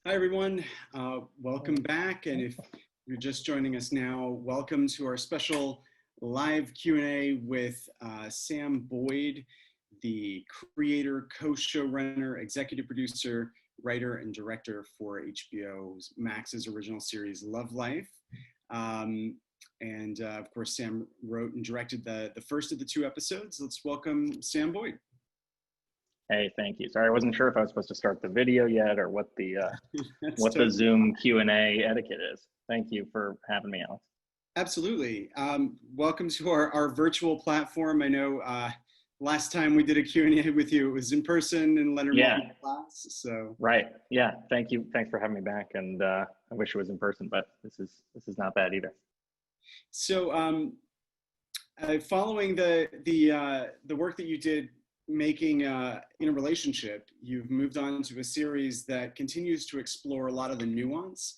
Hi, everyone. Welcome back. And if you're just joining us now, welcome to our special live Q&A with Sam Boyd, the creator, co-showrunner, executive producer, writer, and director for HBO Max's original series, Love Life. Of course, Sam wrote and directed the first of the two episodes. Let's welcome Sam Boyd. Hey, thank you. Sorry, I wasn't sure if I was supposed to start the video yet or what the the Zoom Q&A etiquette is. Thank you for having me, Alex. Absolutely. Welcome to our virtual platform. I know last time we did a Q&A with you, it was in person in Leonard Maltin class. So right. Yeah. Thank you. Thanks for having me back. And I wish it was in person, but this is not bad either. So following the work that you did making In a Relationship, you've moved on to a series that continues to explore a lot of the nuance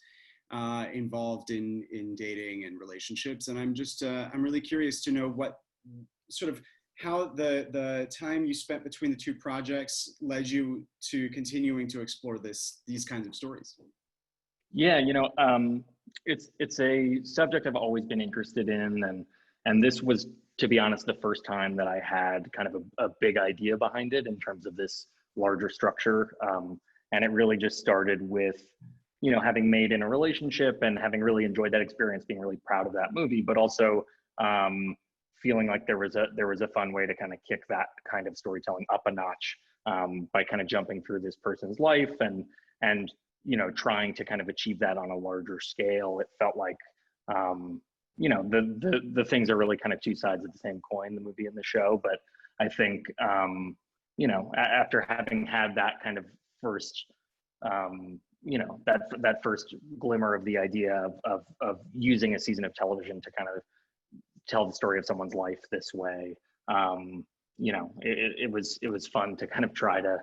involved in dating and relationships. And I'm really curious to know what sort of how the time you spent between the two projects led you to continuing to explore these kinds of stories. Yeah, it's a subject I've always been interested in, and this was, to be honest, the first time that I had kind of a big idea behind it in terms of this larger structure. And it really just started with, having made In a Relationship and having really enjoyed that experience, being really proud of that movie, but also feeling like there was a fun way to kind of kick that kind of storytelling up a notch by kind of jumping through this person's life and trying to kind of achieve that on a larger scale. It felt like the things are really kind of two sides of the same coin, the movie and the show. But I think, after having had that kind of first, that first glimmer of the idea of using a season of television to kind of tell the story of someone's life this way, it was fun to kind of try to,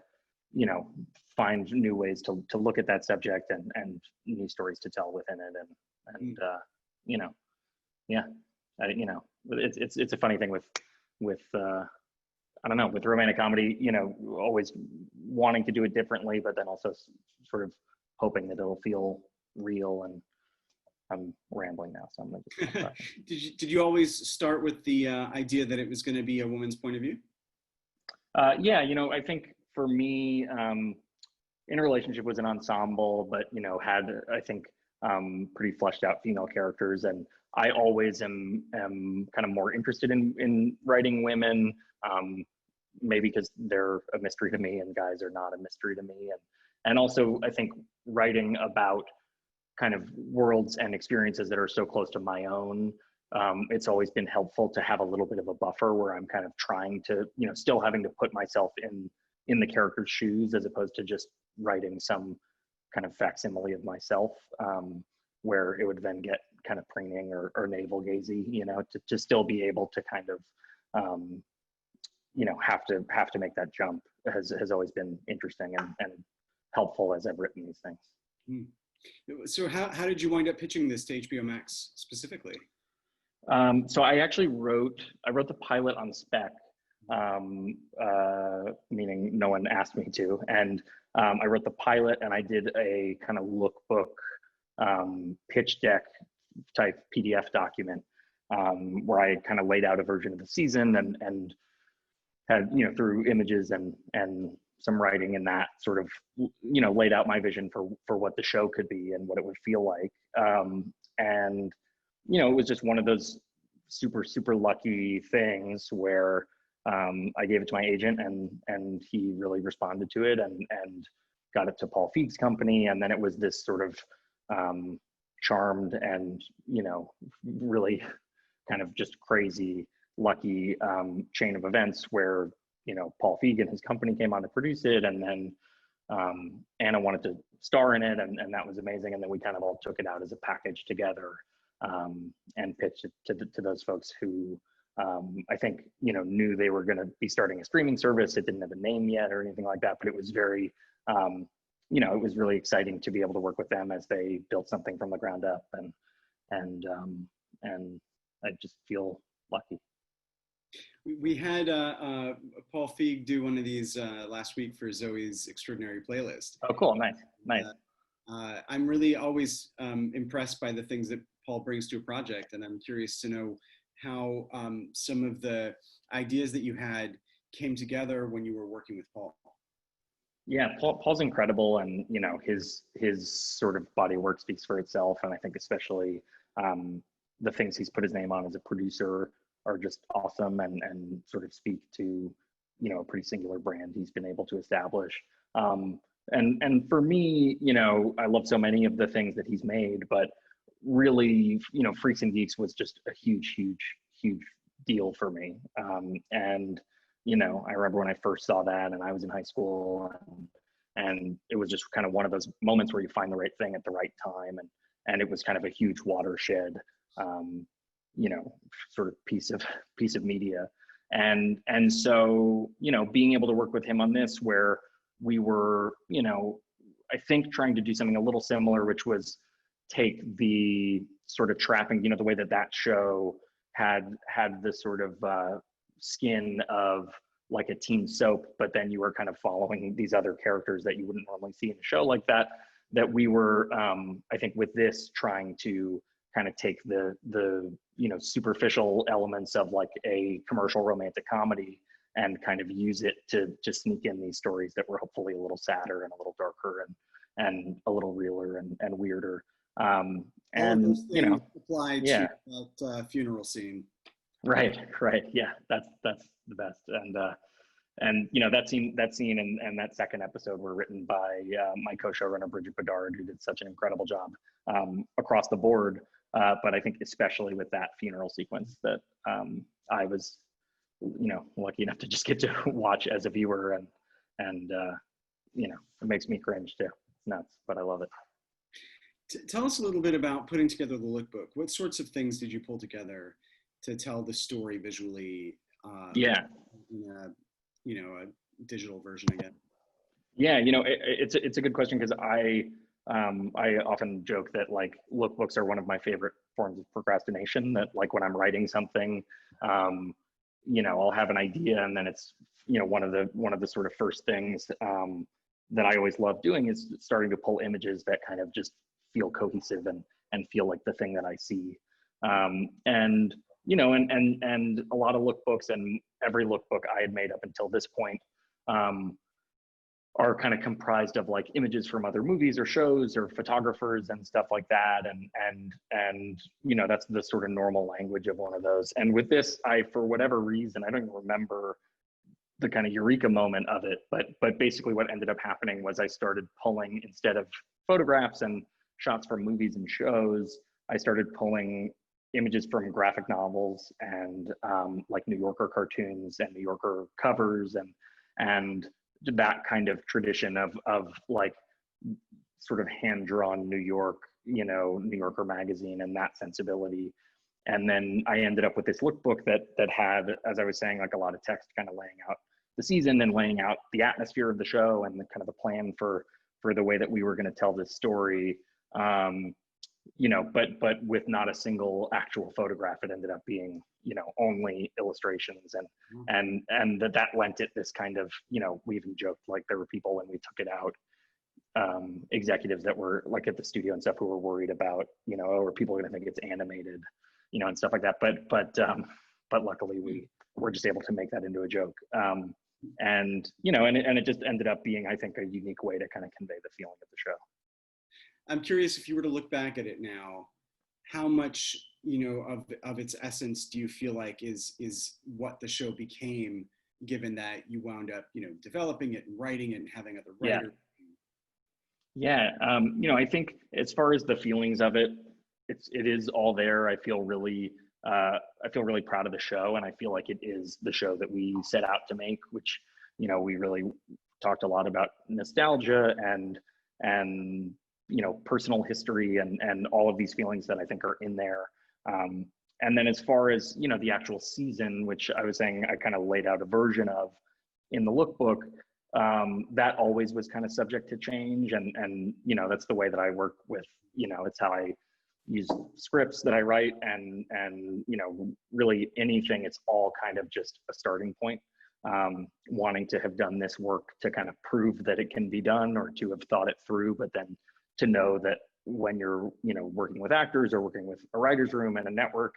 find new ways to look at that subject and new stories to tell within it. It's a funny thing with I don't know, with romantic comedy, always wanting to do it differently, but then also sort of hoping that it'll feel real. And I'm rambling now, so I'm gonna just Did you always start with the idea that it was going to be a woman's point of view? Yeah, I think for me, In a Relationship was an ensemble, but had, I think, pretty fleshed out female characters, and I always am kind of more interested in writing women, maybe because they're a mystery to me and guys are not a mystery to me, and also I think writing about kind of worlds and experiences that are so close to my own, it's always been helpful to have a little bit of a buffer where I'm kind of trying to, still having to put myself in the character's shoes, as opposed to just writing some kind of facsimile of myself, where it would then get kind of preening or navel gazy, to still be able to kind of, have to make that jump has always been interesting and helpful as I've written these things. So how did you wind up pitching this to HBO Max specifically? So I actually wrote the pilot on spec, meaning no one asked me to, and I wrote the pilot and I did a kind of lookbook, pitch deck type PDF document, where I kind of laid out a version of the season and had, through images and some writing in that, sort of, laid out my vision for what the show could be and what it would feel like. And it was just one of those super, super lucky things where I gave it to my agent and he really responded to it and got it to Paul Feig's company. And then it was this sort of charmed and, really kind of just crazy, lucky chain of events where, Paul Feig and his company came on to produce it. And then Anna wanted to star in it, and that was amazing. And then we kind of all took it out as a package together and pitched it to those folks who I think, knew they were going to be starting a streaming service. It didn't have a name yet or anything like that, but it was very, it was really exciting to be able to work with them as they built something from the ground up. And I just feel lucky. We had Paul Feig do one of these last week for Zoe's Extraordinary Playlist. Oh, cool. Nice. I'm really always impressed by the things that Paul brings to a project, and I'm curious to know how some of the ideas that you had came together when you were working with Paul. Yeah, Paul's incredible, and his sort of body of work speaks for itself. And I think especially the things he's put his name on as a producer are just awesome, and sort of speak to a pretty singular brand he's been able to establish. And for me, I love so many of the things that he's made, but really, Freaks and Geeks was just a huge, huge, huge deal for me. And I remember when I first saw that, and I was in high school, and it was just kind of one of those moments where you find the right thing at the right time, and it was kind of a huge watershed, sort of piece of media, and so being able to work with him on this, where we were, I think trying to do something a little similar, which was take the sort of trapping, the way that show had this sort of skin of like a teen soap, but then you were kind of following these other characters that you wouldn't normally see in a show like that we were, I think with this, trying to kind of take the superficial elements of like a commercial romantic comedy and kind of use it to sneak in these stories that were hopefully a little sadder and a little darker and a little realer and weirder. All of those things apply yeah. to that funeral scene. Right. Yeah, that's the best. And that scene and that second episode were written by my co-showrunner Bridget Bedard, who did such an incredible job across the board. But I think especially with that funeral sequence that I was, lucky enough to just get to watch as a viewer, and it makes me cringe too. It's nuts, but I love it. Tell us a little bit about putting together the lookbook. What sorts of things did you pull together to tell the story visually? Yeah. In a digital version again. Yeah, it's a good question, because I often joke that like lookbooks are one of my favorite forms of procrastination. That like when I'm writing something, I'll have an idea, and then it's one of the sort of first things that I always love doing is starting to pull images that kind of just feel cohesive and feel like the thing that I see. And a lot of lookbooks, and every lookbook I had made up until this point are kind of comprised of like images from other movies or shows or photographers and stuff like that. And that's the sort of normal language of one of those. And with this, for whatever reason, I don't even remember the kind of eureka moment of it, but basically what ended up happening was I started pulling, instead of photographs and shots from movies and shows, I started pulling images from graphic novels and like New Yorker cartoons and New Yorker covers and that kind of tradition of like sort of hand-drawn New York, New Yorker magazine and that sensibility. And then I ended up with this lookbook that had, as I was saying, like a lot of text kind of laying out the season and laying out the atmosphere of the show and the kind of the plan for the way that we were going to tell this story. But with not a single actual photograph. It ended up being, only illustrations and that lent it this kind of, we even joked like there were people when we took it out, executives that were like at the studio and stuff who were worried about, are people going to think it's animated, and stuff like that. But luckily we were just able to make that into a joke. And it just ended up being, I think, a unique way to kind of convey the feeling of the show. I'm curious, if you were to look back at it now, how much, of its essence do you feel like is what the show became, given that you wound up, developing it and writing it and having other writers? Yeah. I think as far as the feelings of it, it is all there. I feel really proud of the show, and I feel like it is the show that we set out to make, which, we really talked a lot about nostalgia and personal history and all of these feelings that I think are in there. And then as far as, the actual season, which I was saying I kind of laid out a version of in the lookbook, that always was kind of subject to change. And that's the way that I work with, it's how I use scripts that I write and really anything, it's all kind of just a starting point. Wanting to have done this work to kind of prove that it can be done or to have thought it through, but then to know that when you're, working with actors or working with a writer's room and a network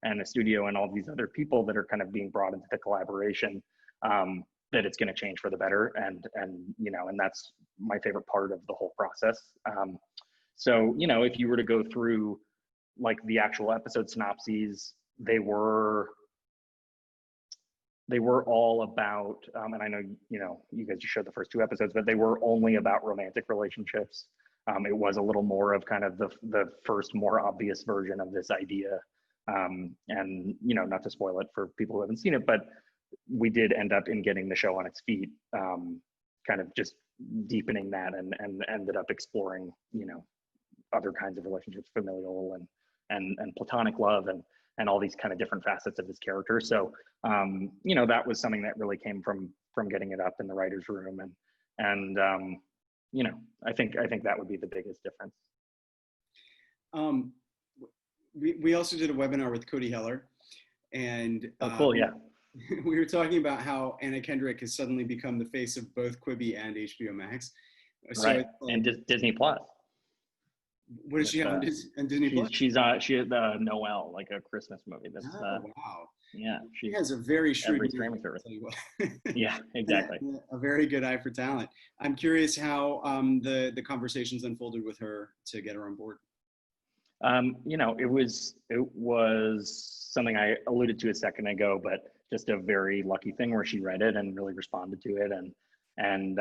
and a studio and all these other people that are kind of being brought into the collaboration, that it's going to change for the better. And that's my favorite part of the whole process. So, if you were to go through like the actual episode synopses, they were all about, and I know, you guys just showed the first 2 episodes, but they were only about romantic relationships. It was a little more of kind of the first more obvious version of this idea. And, not to spoil it for people who haven't seen it, but we did end up in getting the show on its feet, kind of just deepening that and ended up exploring, other kinds of relationships, familial and platonic love and all these kind of different facets of his character. So, that was something that really came from getting it up in the writer's room. And I think that would be the biggest difference. We also did a webinar with Cody Heller, and oh, cool, yeah. We were talking about how Anna Kendrick has suddenly become the face of both Quibi and HBO Max. So right, and Disney Plus. What does she have on Disney Plus? She had Noel, like a Christmas movie. That's, wow. Yeah, she has a very shrewd streaming service. Yeah, exactly. A very good eye for talent. I'm curious how the conversations unfolded with her to get her on board. It was something I alluded to a second ago, but just a very lucky thing where she read it and really responded to it, and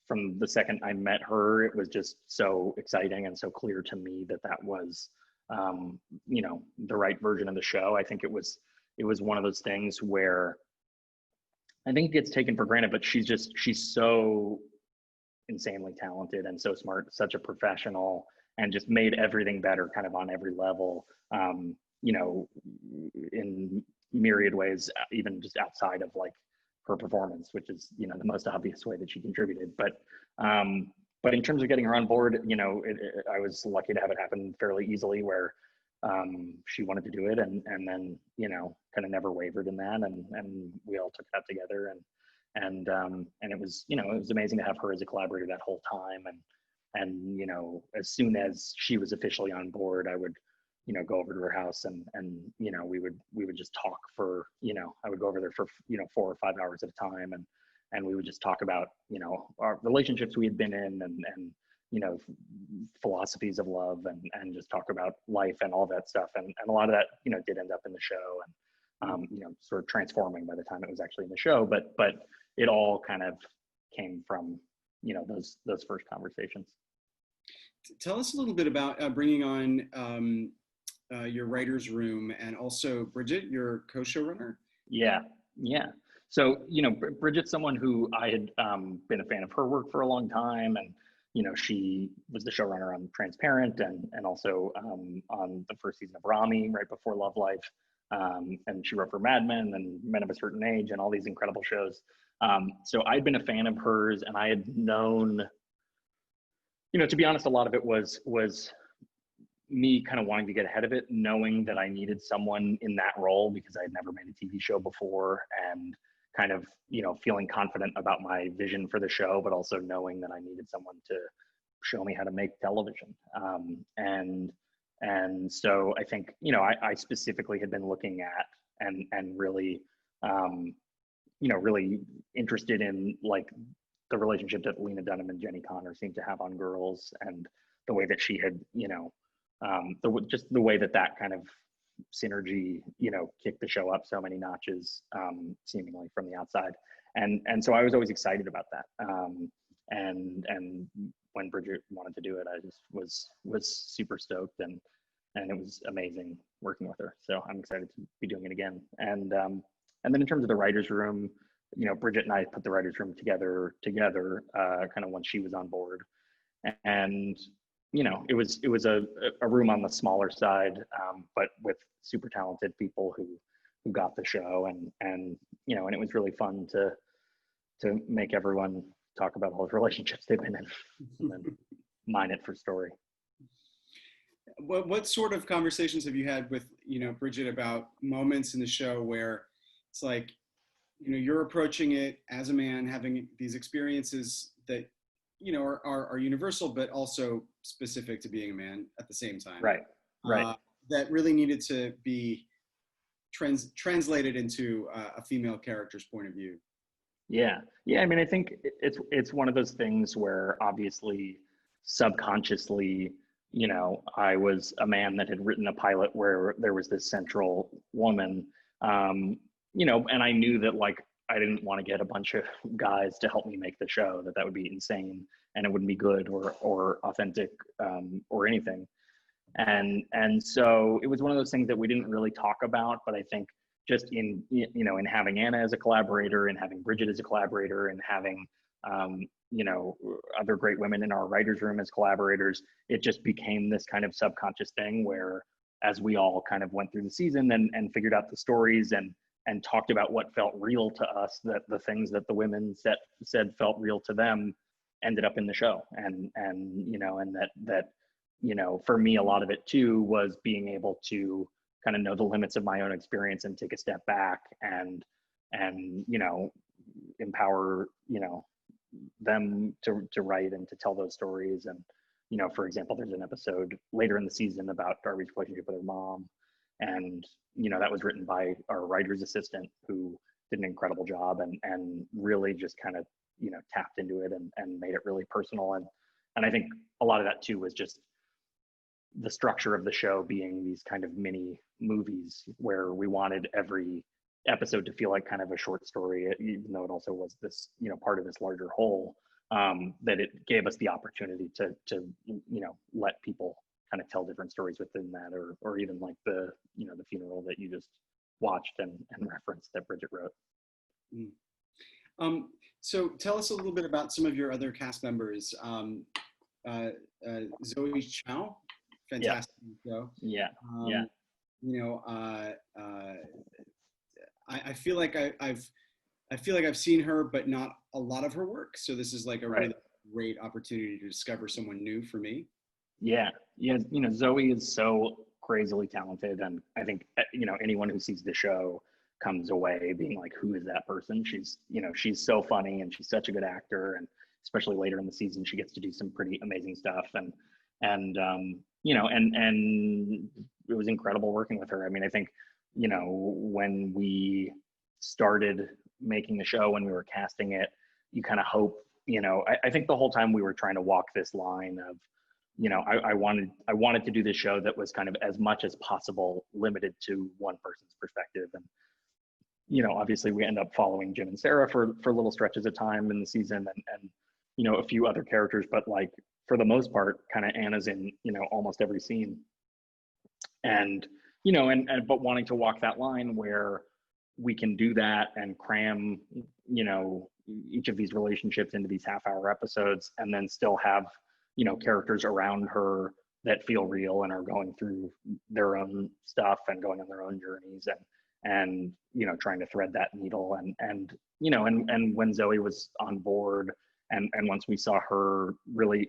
from the second I met her, it was just so exciting and so clear to me that was, the right version of the show. I think it was one of those things where I think it gets taken for granted, but she's so insanely talented and so smart, such a professional, and just made everything better kind of on every level, in myriad ways, even just outside of like her performance, which is, the most obvious way that she contributed. But in terms of getting her on board, I was lucky to have it happen fairly easily, where she wanted to do it, and then, kind of never wavered in that, and we all took it up together, and it was, it was amazing to have her as a collaborator that whole time, and as soon as she was officially on board, I would, go over to her house and we would just talk for, I would go over there for 4 or 5 hours at a time, and we would just talk about, our relationships we had been in, and philosophies of love, and just talk about life and all that stuff, and a lot of that did end up in the show, and sort of transforming by the time it was actually in the show, but it all kind of came from those first conversations. Tell us a little bit about bringing on your writer's room, and also Bridget, your co-showrunner. Yeah. So, Bridget's someone who I had been a fan of her work for a long time, and she was the showrunner on Transparent, and also on the first season of Rami right before Love Life, and she wrote for Mad Men and Men of a Certain Age and all these incredible shows. So I'd been a fan of hers, and I had known, to be honest, a lot of it was me kind of wanting to get ahead of it, knowing that I needed someone in that role because I had never made a TV show before, and kind of, feeling confident about my vision for the show, but also knowing that I needed someone to show me how to make television. And so I think, I specifically had been looking at and really, really interested in like the relationship that Lena Dunham and Jenny Connor seemed to have on Girls, and the way that she had, just the way that kind of synergy, kicked the show up so many notches, seemingly from the outside. And so I was always excited about that. And when Bridget wanted to do it, I just was super stoked, and it was amazing working with her. So I'm excited to be doing it again. And then in terms of the writer's room, Bridget and I put the writer's room together, kind of once she was on board. And it was a room on the smaller side, but with super talented people who got the show, and it was really fun to make everyone talk about all the relationships they've been in, and then mine it for story. What sort of conversations have you had with Bridget about moments in the show where it's like, you're approaching it as a man, having these experiences that are universal, but also specific to being a man at the same time. Right. Right. That really needed to be translated into a female character's point of view. Yeah. Yeah. I mean, I think it's one of those things where obviously subconsciously, I was a man that had written a pilot where there was this central woman, and I knew that like I didn't want to get a bunch of guys to help me make the show, that would be insane and it wouldn't be good or authentic or anything. And so it was one of those things that we didn't really talk about, but I think just in having Anna as a collaborator and having Bridget as a collaborator and having other great women in our writers room as collaborators, it just became this kind of subconscious thing where as we all kind of went through the season and figured out the stories and talked about what felt real to us, that the things that the women said felt real to them ended up in the show. And that for me, a lot of it too was being able to kind of know the limits of my own experience and take a step back and empower, them to write and to tell those stories. And, for example, there's an episode later in the season about Darby's relationship with her mom. And, that was written by our writer's assistant who did an incredible job and really just kind of, tapped into it and made it really personal. And I think a lot of that too was just the structure of the show being these kind of mini movies where we wanted every episode to feel like kind of a short story, even though it also was this, part of this larger whole, that it gave us the opportunity to let people kind of tell different stories within that, or even like the funeral that you just watched and referenced that Bridget wrote. So tell us a little bit about some of your other cast members. Zoë Chao, fantastic show. Yeah. I feel like I've seen her, but not a lot of her work. So this is like a really great opportunity to discover someone new for me. Yeah. Zoe is so crazily talented, and I think anyone who sees the show comes away being like, who is that person? She's so funny and she's such a good actor, and especially later in the season she gets to do some pretty amazing stuff, and it was incredible working with her. I mean, I think when we started making the show, when we were casting it, you kind of hope, I think the whole time we were trying to walk this line of, I wanted to do this show that was kind of as much as possible limited to one person's perspective. And obviously we end up following Jim and Sarah for little stretches of time in the season, and a few other characters, but like for the most part, kind of Anna's in almost every scene. And but wanting to walk that line where we can do that and cram each of these relationships into these half-hour episodes, and then still have characters around her that feel real and are going through their own stuff and going on their own journeys, and trying to thread that needle, and when Zoe was on board, and once we saw her really,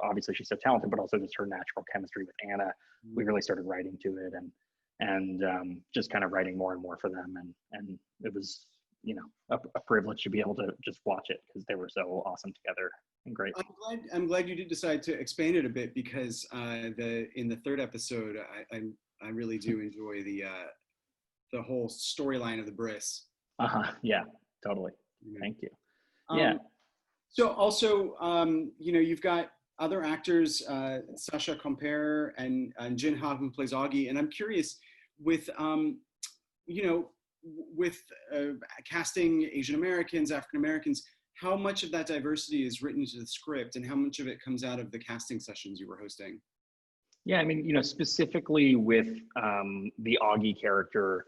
obviously she's so talented, but also just her natural chemistry with Anna, we really started writing to it and just kind of writing more and more for them, and it was a privilege to be able to just watch it because they were so awesome together and great. I'm glad you did decide to expand it a bit, because in the third episode, I really do enjoy the whole storyline of the Briss. Yeah, totally. Thank you. Yeah. So also, you've got other actors, Sasha Compere and Jin Ha, who plays Augie, and I'm curious with casting Asian Americans, African Americans, how much of that diversity is written into the script, and how much of it comes out of the casting sessions you were hosting? Yeah, I mean, specifically with the Augie character,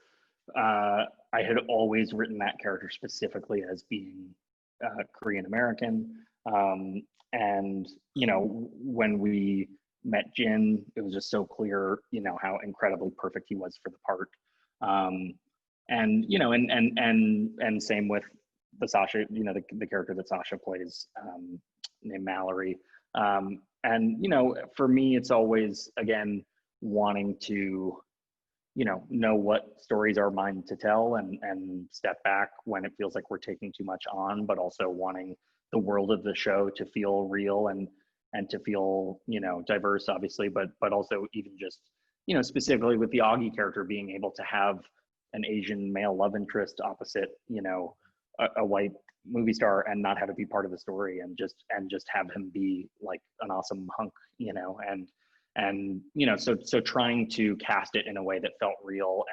I had always written that character specifically as being Korean American. And, when we met Jin, it was just so clear, how incredibly perfect he was for the part. And same with the Sasha, the character that Sasha plays, named Mallory. And, for me, it's always, again, wanting to, know what stories are mine to tell, and step back when it feels like we're taking too much on, but also wanting the world of the show to feel real and to feel, diverse, obviously, but also even just, specifically with the Augie character being able to have an Asian male love interest opposite, a white movie star, and not have it be part of the story, and just have him be like an awesome hunk, so trying to cast it in a way that felt real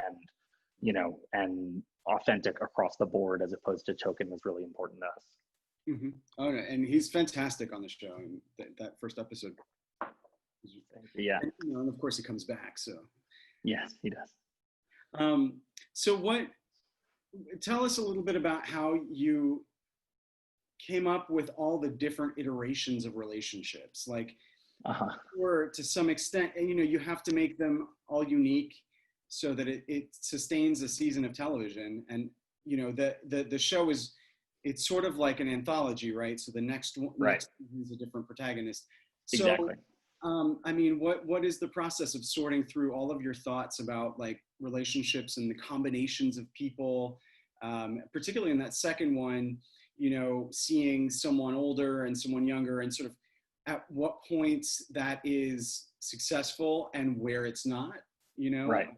and authentic across the board as opposed to token was really important to us. Mm-hmm. Oh, no, and he's fantastic on the show. And that first episode. Yeah. And of course he comes back. So. Yes, he does. So tell us a little bit about how you came up with all the different iterations of relationships, like, or to some extent, you have to make them all unique so that it sustains a season of television. And, the show it's sort of like an anthology, right? So the next is a different protagonist. So, exactly. What is the process of sorting through all of your thoughts about like relationships and the combinations of people, particularly in that second one, seeing someone older and someone younger, and sort of at what points that is successful and where it's not, Right.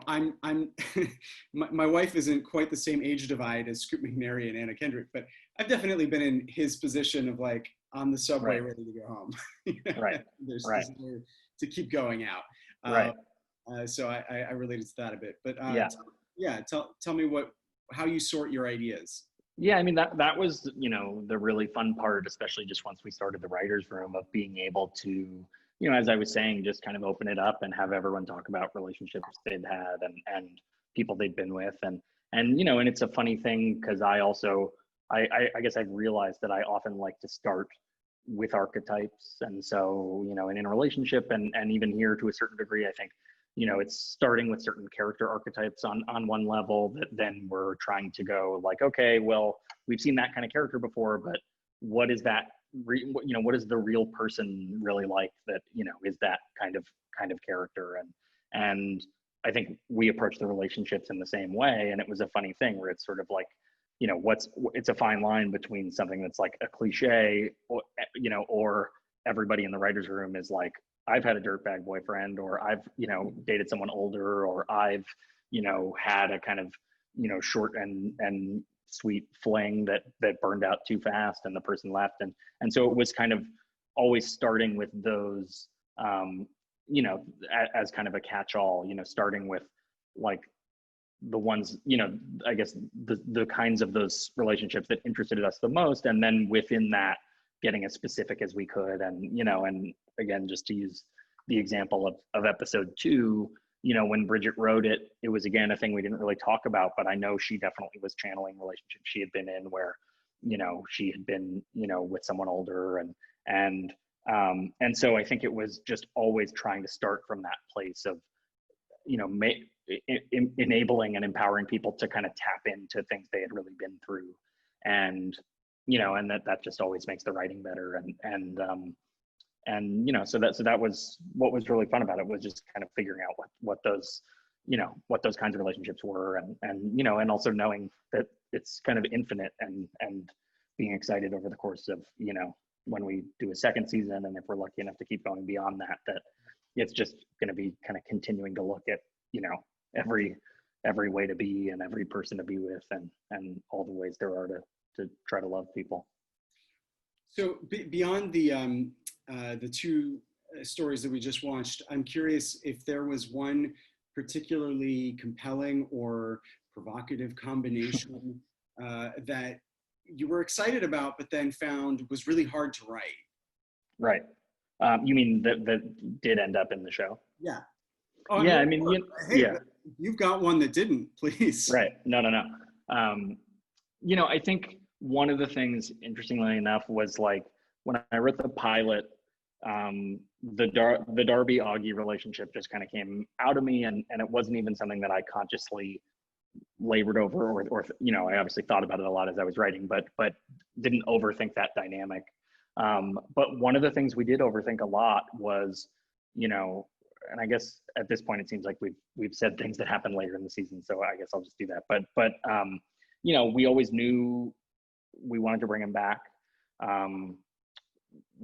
I'm my wife isn't quite the same age divide as Scoop McNairy and Anna Kendrick, but I've definitely been in his position of like on the subway ready to go home. Right. There's nowhere to keep going out. So I related to that a bit, but tell me how you sort your ideas. Yeah, that was the really fun part, especially just once we started the writers' room, of being able to, as I was saying, just kind of open it up and have everyone talk about relationships they'd had and people they'd been with, and it's a funny thing because I guess I've realized that I often like to start with archetypes, and so in a relationship and even here to a certain degree, I think it's starting with certain character archetypes on one level that then we're trying to go like, okay, well, we've seen that kind of character before, but what is that? What is the real person really like that is that kind of character, and I think we approach the relationships in the same way, and it was a funny thing where it's sort of like it's a fine line between something that's like a cliche or everybody in the writers' room is like, I've had a dirtbag boyfriend, or I've dated someone older, or I've had a kind of short and sweet fling that burned out too fast and the person left, and so it was kind of always starting with those as kind of a catch-all, starting with like the ones I guess the kinds of those relationships that interested us the most, and then within that getting as specific as we could, and and again, just to use the example of episode 2, when Bridget wrote it, it was again a thing we didn't really talk about, but I know she definitely was channeling relationships she had been in where she had been with someone older, and so I think it was just always trying to start from that place of enabling and empowering people to kind of tap into things they had really been through, and and that just always makes the writing better, and so that was what was really fun about it, was just kind of figuring out what those what those kinds of relationships were, and also knowing that it's kind of infinite, and being excited over the course of when we do a second season, and if we're lucky enough to keep going beyond that it's just going to be kind of continuing to look at every way to be and every person to be with, and all the ways there are to try to love people. So beyond the two stories that we just watched, I'm curious if there was one particularly compelling or provocative combination that you were excited about, but then found was really hard to write. Right. You mean that did end up in the show? Yeah. Oh, yeah, hey, you've got one that didn't, please. Right. No. I think one of the things, interestingly enough, was like when I wrote the pilot, the Darby Augie relationship just kind of came out of me, and it wasn't even something that I consciously labored over, or I obviously thought about it a lot as I was writing, but didn't overthink that dynamic. But one of the things we did overthink a lot was, and I guess at this point it seems like we've said things that happened later in the season, so I guess I'll just do that. But you know, we always knew we wanted to bring him back.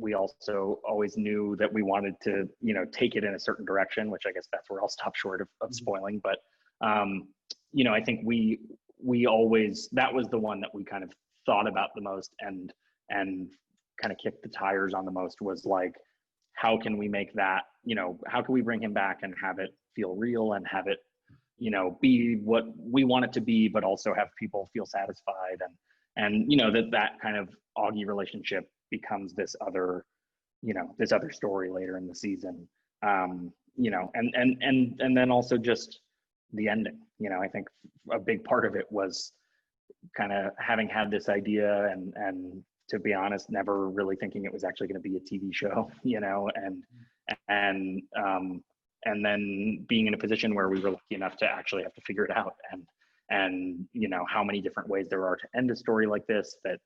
We also always knew that we wanted to, you know, take it in a certain direction, which I guess that's where I'll stop short of spoiling. But, you know, I think we always, that was the one that we kind of thought about the most and kind of kicked the tires on the most, was like, how can we make that, you know, how can we bring him back and have it feel real and have it, you know, be what we want it to be, but also have people feel satisfied, and you know, that kind of Augie relationship becomes this other, you know, this other story later in the season. You know, and then also just the ending. You know, I think a big part of it was kind of having had this idea and to be honest, never really thinking it was actually going to be a TV show, you know, and then being in a position where we were lucky enough to actually have to figure it out, and you know, how many different ways there are to end a story like this, that,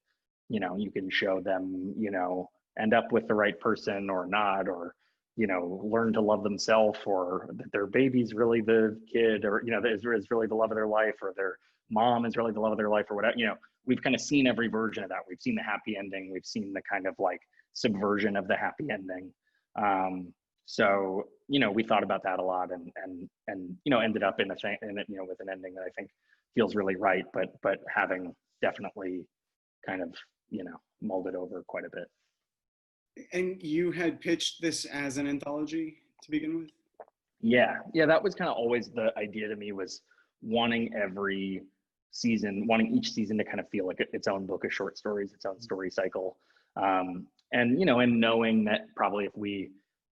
you know, you can show them, you know, end up with the right person or not, or, you know, learn to love themselves, or that their baby's really the kid, or, you know, is really the love of their life, or their mom is really the love of their life, or whatever. You know, we've kind of seen every version of that. We've seen the happy ending. We've seen the kind of like subversion of the happy ending. So, you know, we thought about that a lot, and you know, ended up in it, you know, with an ending that I think feels really right, but having definitely kind of, you know, mulled it over quite a bit. And you had pitched this as an anthology to begin with? Yeah, that was kind of always the idea to me, was wanting each season to kind of feel like its own book of short stories, its own story cycle. And, you know, and knowing that probably if we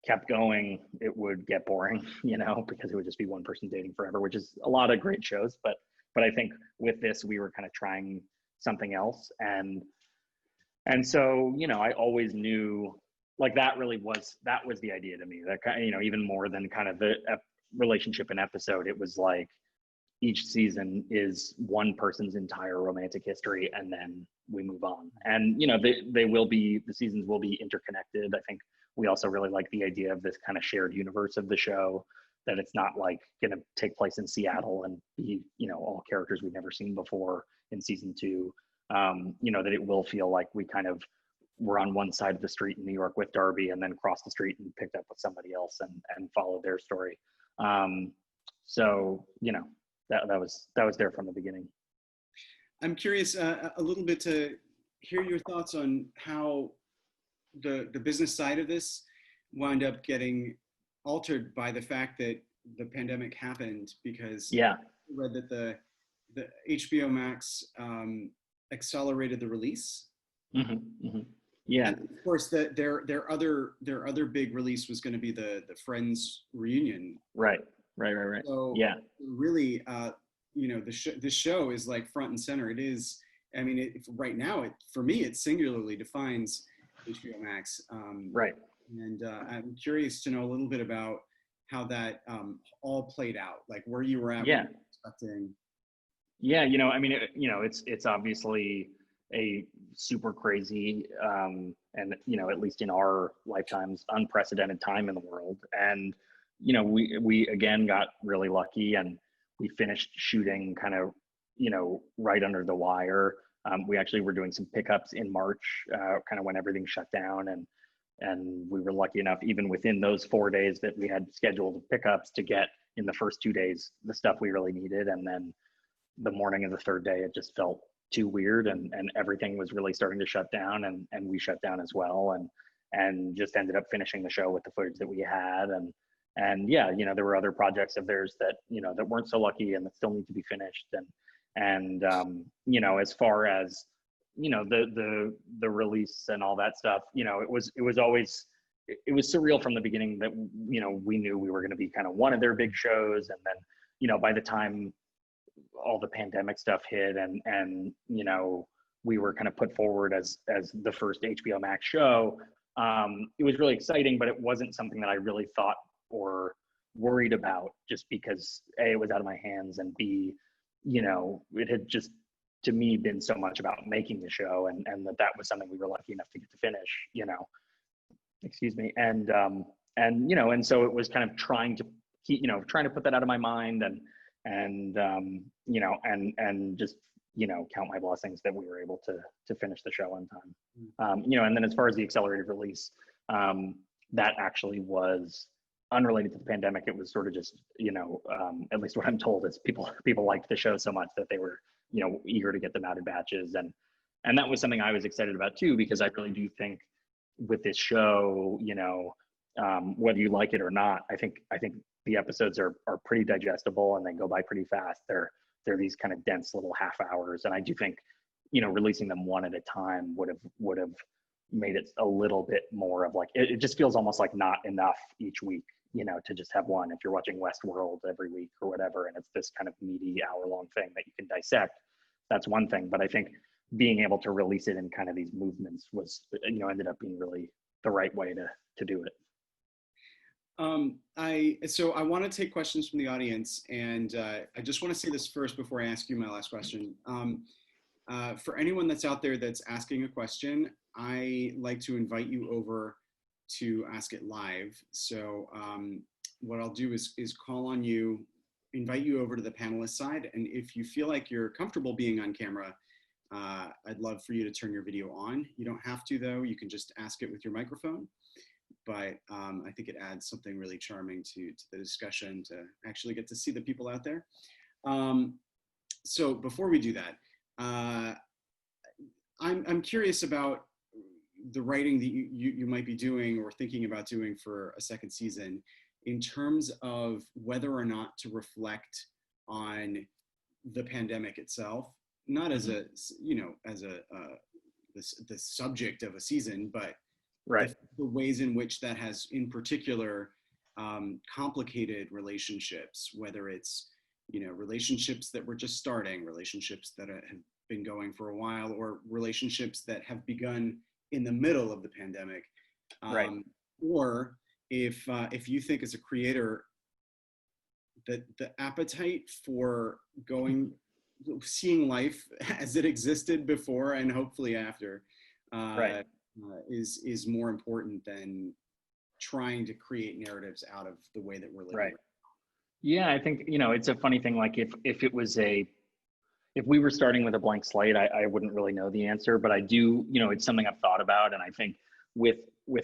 kept going, it would get boring, you know, because it would just be one person dating forever, which is a lot of great shows. But I think with this, we were kind of trying something else. And so, you know, I always knew, like, that was the idea to me, that kind of, you know, even more than kind of the relationship and episode, it was like each season is one person's entire romantic history, and then we move on. And, you know, the seasons will be interconnected. I think we also really like the idea of this kind of shared universe of the show, that it's not like going to take place in Seattle and be, you know, all characters we've never seen before in season 2. You know, that it will feel like we kind of were on one side of the street in New York with Darby, and then crossed the street and picked up with somebody else and followed their story. So, you know, that was there from the beginning. I'm curious a little bit to hear your thoughts on how the business side of this wound up getting altered by the fact that the pandemic happened, because I read that the HBO Max accelerated the release. Yeah, and of course their other big release was going to be the Friends reunion. Right. So really, you know, this show is like front and center. It is. I mean, right now, for me, it singularly defines HBO Max. Right. And I'm curious to know a little bit about how that all played out, like where you were at. Yeah. Expecting. Yeah, you know, I mean, you know, it's obviously a super crazy and, you know, at least in our lifetimes, unprecedented time in the world. And, you know, we again got really lucky, and we finished shooting kind of, you know, right under the wire. We actually were doing some pickups in March, kind of when everything shut down, and we were lucky enough, even within those 4 days that we had scheduled pickups, to get in the first 2 days the stuff we really needed. And then the morning of the third day, it just felt too weird, and everything was really starting to shut down, and we shut down as well, and just ended up finishing the show with the footage that we had. And yeah, you know, there were other projects of theirs that, you know, that weren't so lucky and that still need to be finished. And you know, as far as, you know, the release and all that stuff, you know, it was surreal from the beginning that, you know, we knew we were going to be kind of one of their big shows. And then, you know, by the time all the pandemic stuff hit, and you know, we were kind of put forward as the first HBO Max show, it was really exciting, but it wasn't something that I really thought or worried about, just because A, it was out of my hands, and B, you know, it had just, to me, been so much about making the show, and that was something we were lucky enough to get to finish, you know, excuse me. And you know, and so it was kind of trying to put that out of my mind, and you know, and just, count my blessings that we were able to finish the show on time. And then as far as the accelerated release, that actually was unrelated to the pandemic. It was sort of just, at least what I'm told is people liked the show so much that they were, eager to get them out in batches. And that was something I was excited about too, because I really do think with this show, whether you like it or not, I think the episodes are pretty digestible and they go by pretty fast. They're these kind of dense little half hours. And I do think, releasing them one at a time would have made it a little bit more of like, it just feels almost like not enough each week, to just have one. If you're watching Westworld every week or whatever, and it's this kind of meaty hour-long thing that you can dissect, that's one thing. But I think being able to release it in kind of these movements was, ended up being really the right way to do it. So I want to take questions from the audience, and I just want to say this first before I ask you my last question. For anyone that's out there that's asking a question, I like to invite you over to ask it live. So what I'll do is call on you, invite you over to the panelist side, and if you feel like you're comfortable being on camera, I'd love for you to turn your video on. You don't have to, though. You can just ask it with your microphone. But I think it adds something really charming to the discussion to actually get to see the people out there. So before we do that, I'm curious about the writing that you might be doing or thinking about doing for a second season, in terms of whether or not to reflect on the pandemic itself, not as a the subject of a season, but right. the ways in which that has, in particular, complicated relationships, whether it's, relationships that were just starting, relationships that have been going for a while, or relationships that have begun in the middle of the pandemic. Right. Or if you think as a creator that the appetite for seeing life as it existed before and hopefully after, right. Is more important than trying to create narratives out of the way that we're living. Right. Yeah, I think, it's a funny thing. Like if we were starting with a blank slate, I wouldn't really know the answer, but I do, it's something I've thought about. And I think with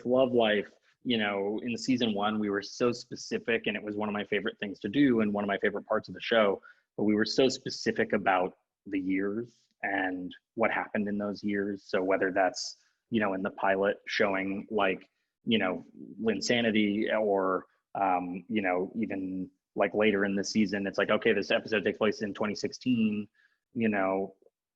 Love Life, in season 1, we were so specific, and it was one of my favorite things to do and one of my favorite parts of the show, but we were so specific about the years and what happened in those years. So whether that's, in the pilot showing like, Linsanity, or, even like later in the season, it's like, okay, this episode takes place in 2016,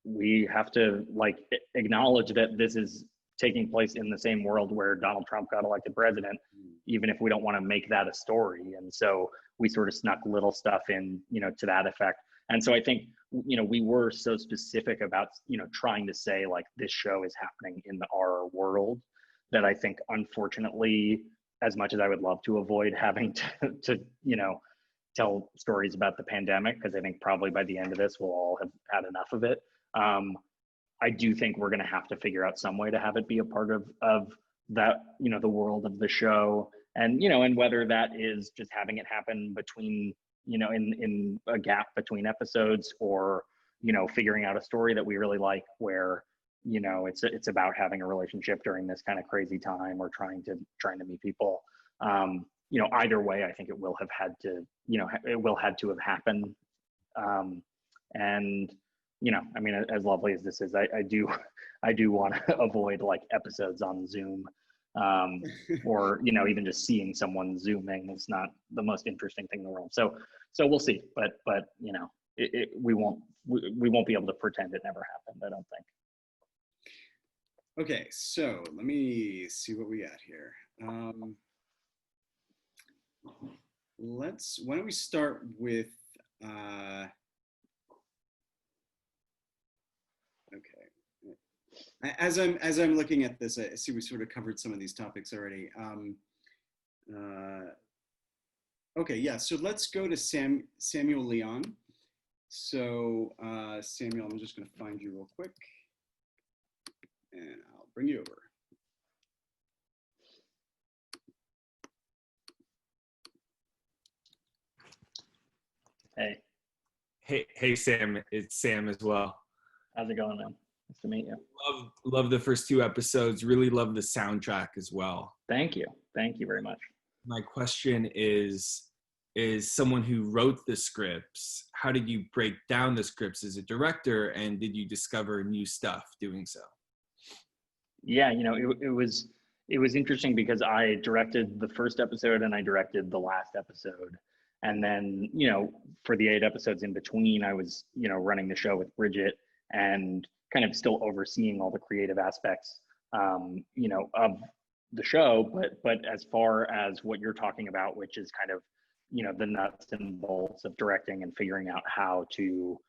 we have to like acknowledge that this is taking place in the same world where Donald Trump got elected president, even if we don't want to make that a story. And so we sort of snuck little stuff in, to that effect. And so I think, we were so specific about, trying to say like this show is happening in our world, that I think, unfortunately, as much as I would love to avoid having to tell stories about the pandemic, because I think probably by the end of this, we'll all have had enough of it. I do think we're going to have to figure out some way to have it be a part of that, the world of the show. And, and whether that is just having it happen between, in a gap between episodes, or, figuring out a story that we really like where, it's about having a relationship during this kind of crazy time, or trying to meet people. Either way, I think it will have had to, have happened. And, I mean, as lovely as this is, I do want to avoid like episodes on Zoom, or, even just seeing someone Zooming is not the most interesting thing in the world. So we'll see, but we won't be able to pretend it never happened, I don't think. Okay, so let me see what we got here. Why don't we start with, okay. As I'm looking at this, I see we sort of covered some of these topics already. Okay, yeah, so let's go to Samuel Leon. So Samuel, I'm just gonna find you real quick, and I'll bring you over. Hey. Hey, Sam, it's Sam as well. How's it going, man? Nice to meet you. Love the first 2 episodes. Really love the soundtrack as well. Thank you. Thank you very much. My question is someone who wrote the scripts, how did you break down the scripts as a director, and did you discover new stuff doing so? Yeah, you know, it was interesting because I directed the first episode and I directed the last episode. And then, you know, for the 8 episodes in between, I was, you know, running the show with Bridget and kind of still overseeing all the creative aspects, you know, of the show. But as far as what you're talking about, which is kind of, you know, the nuts and bolts of directing and figuring out how to, you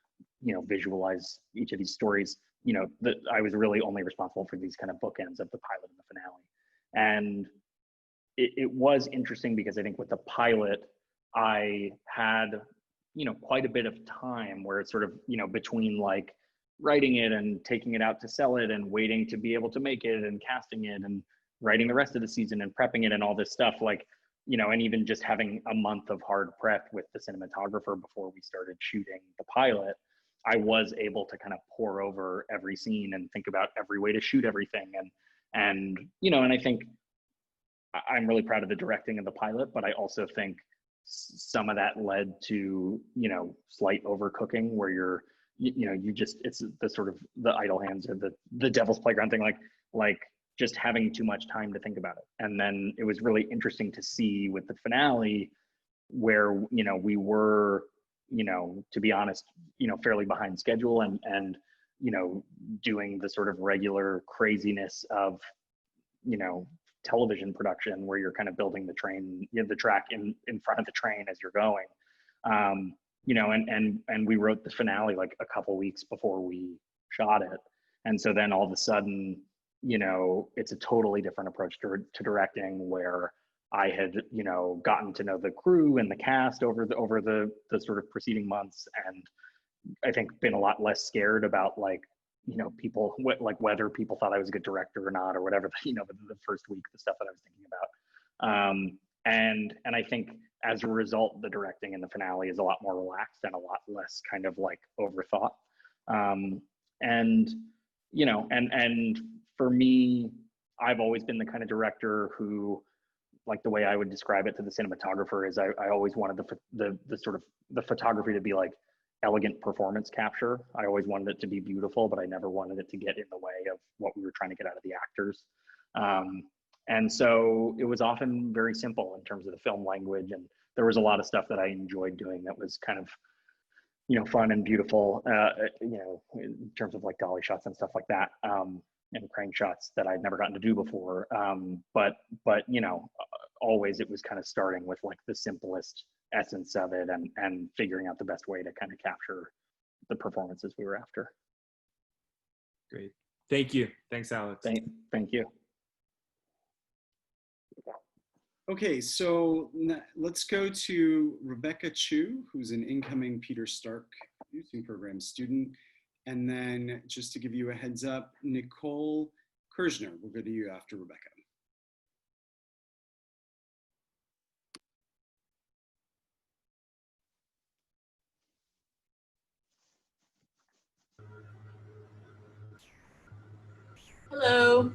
know, visualize each of these stories, you know, I was really only responsible for these kind of bookends of the pilot and the finale. And it was interesting because I think with the pilot, I had, you know, quite a bit of time where it's sort of, you know, between like writing it and taking it out to sell it and waiting to be able to make it and casting it and writing the rest of the season and prepping it and all this stuff, like, you know, and even just having a month of hard prep with the cinematographer before we started shooting the pilot, I was able to kind of pour over every scene and think about every way to shoot everything. And you know, and I think I'm really proud of the directing of the pilot, but I also think some of that led to, you know, slight overcooking where you're, you know, you just, it's the sort of the idle hands or the devil's playground thing, like just having too much time to think about it. And then it was really interesting to see with the finale where, you know, we were, you know, to be honest, you know, fairly behind schedule and, you know, doing the sort of regular craziness of, you know, television production where you're kind of building the train, you know, the track in front of the train as you're going. You know, and we wrote the finale like a couple weeks before we shot it. And so then all of a sudden, you know, it's a totally different approach to directing where I had, you know, gotten to know the crew and the cast over the sort of preceding months. And I think been a lot less scared about like, you know, people like whether people thought I was a good director or not, or whatever, you know, the first week, the stuff that I was thinking about. And I think as a result, the directing in the finale is a lot more relaxed and a lot less kind of like overthought. And, you know, and for me, I've always been the kind of director who, like the way I would describe it to the cinematographer is I always wanted the sort of the photography to be like elegant performance capture. I always wanted it to be beautiful, but I never wanted it to get in the way of what we were trying to get out of the actors. And so it was often very simple in terms of the film language. And there was a lot of stuff that I enjoyed doing that was kind of, you know, fun and beautiful, you know, in terms of like dolly shots and stuff like that, and crane shots that I'd never gotten to do before. But, you know, always it was kind of starting with like the simplest essence of it and figuring out the best way to kind of capture the performances we were after. Great. Thank you. Thanks, Alex. Thank you. Okay, so let's go to Rebecca Chu, who's an incoming Peter Stark producing program student. And then just to give you a heads up, Nicole Kirshner, we'll go to you after Rebecca. Hello.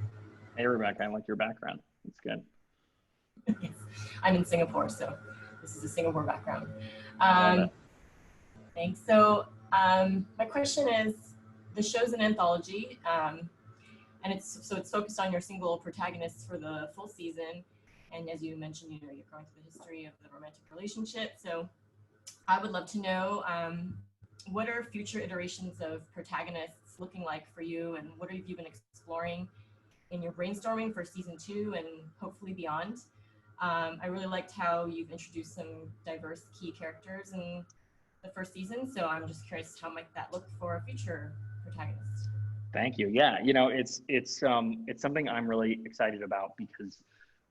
Hey, Rebecca, I like your background. It's good. I'm in Singapore, so this is a Singapore background. Love it. Thanks. So my question is, the show's an anthology, and it's focused on your single protagonists for the full season. And as you mentioned, you know, you're going through the history of the romantic relationship. So I would love to know, what are future iterations of protagonists looking like for you, and what have you been exploring in your brainstorming for season 2 and hopefully beyond? I really liked how you've introduced some diverse key characters in the first season, so I'm just curious how might that look for a future protagonist. Thank you. Yeah, you know, it's something I'm really excited about because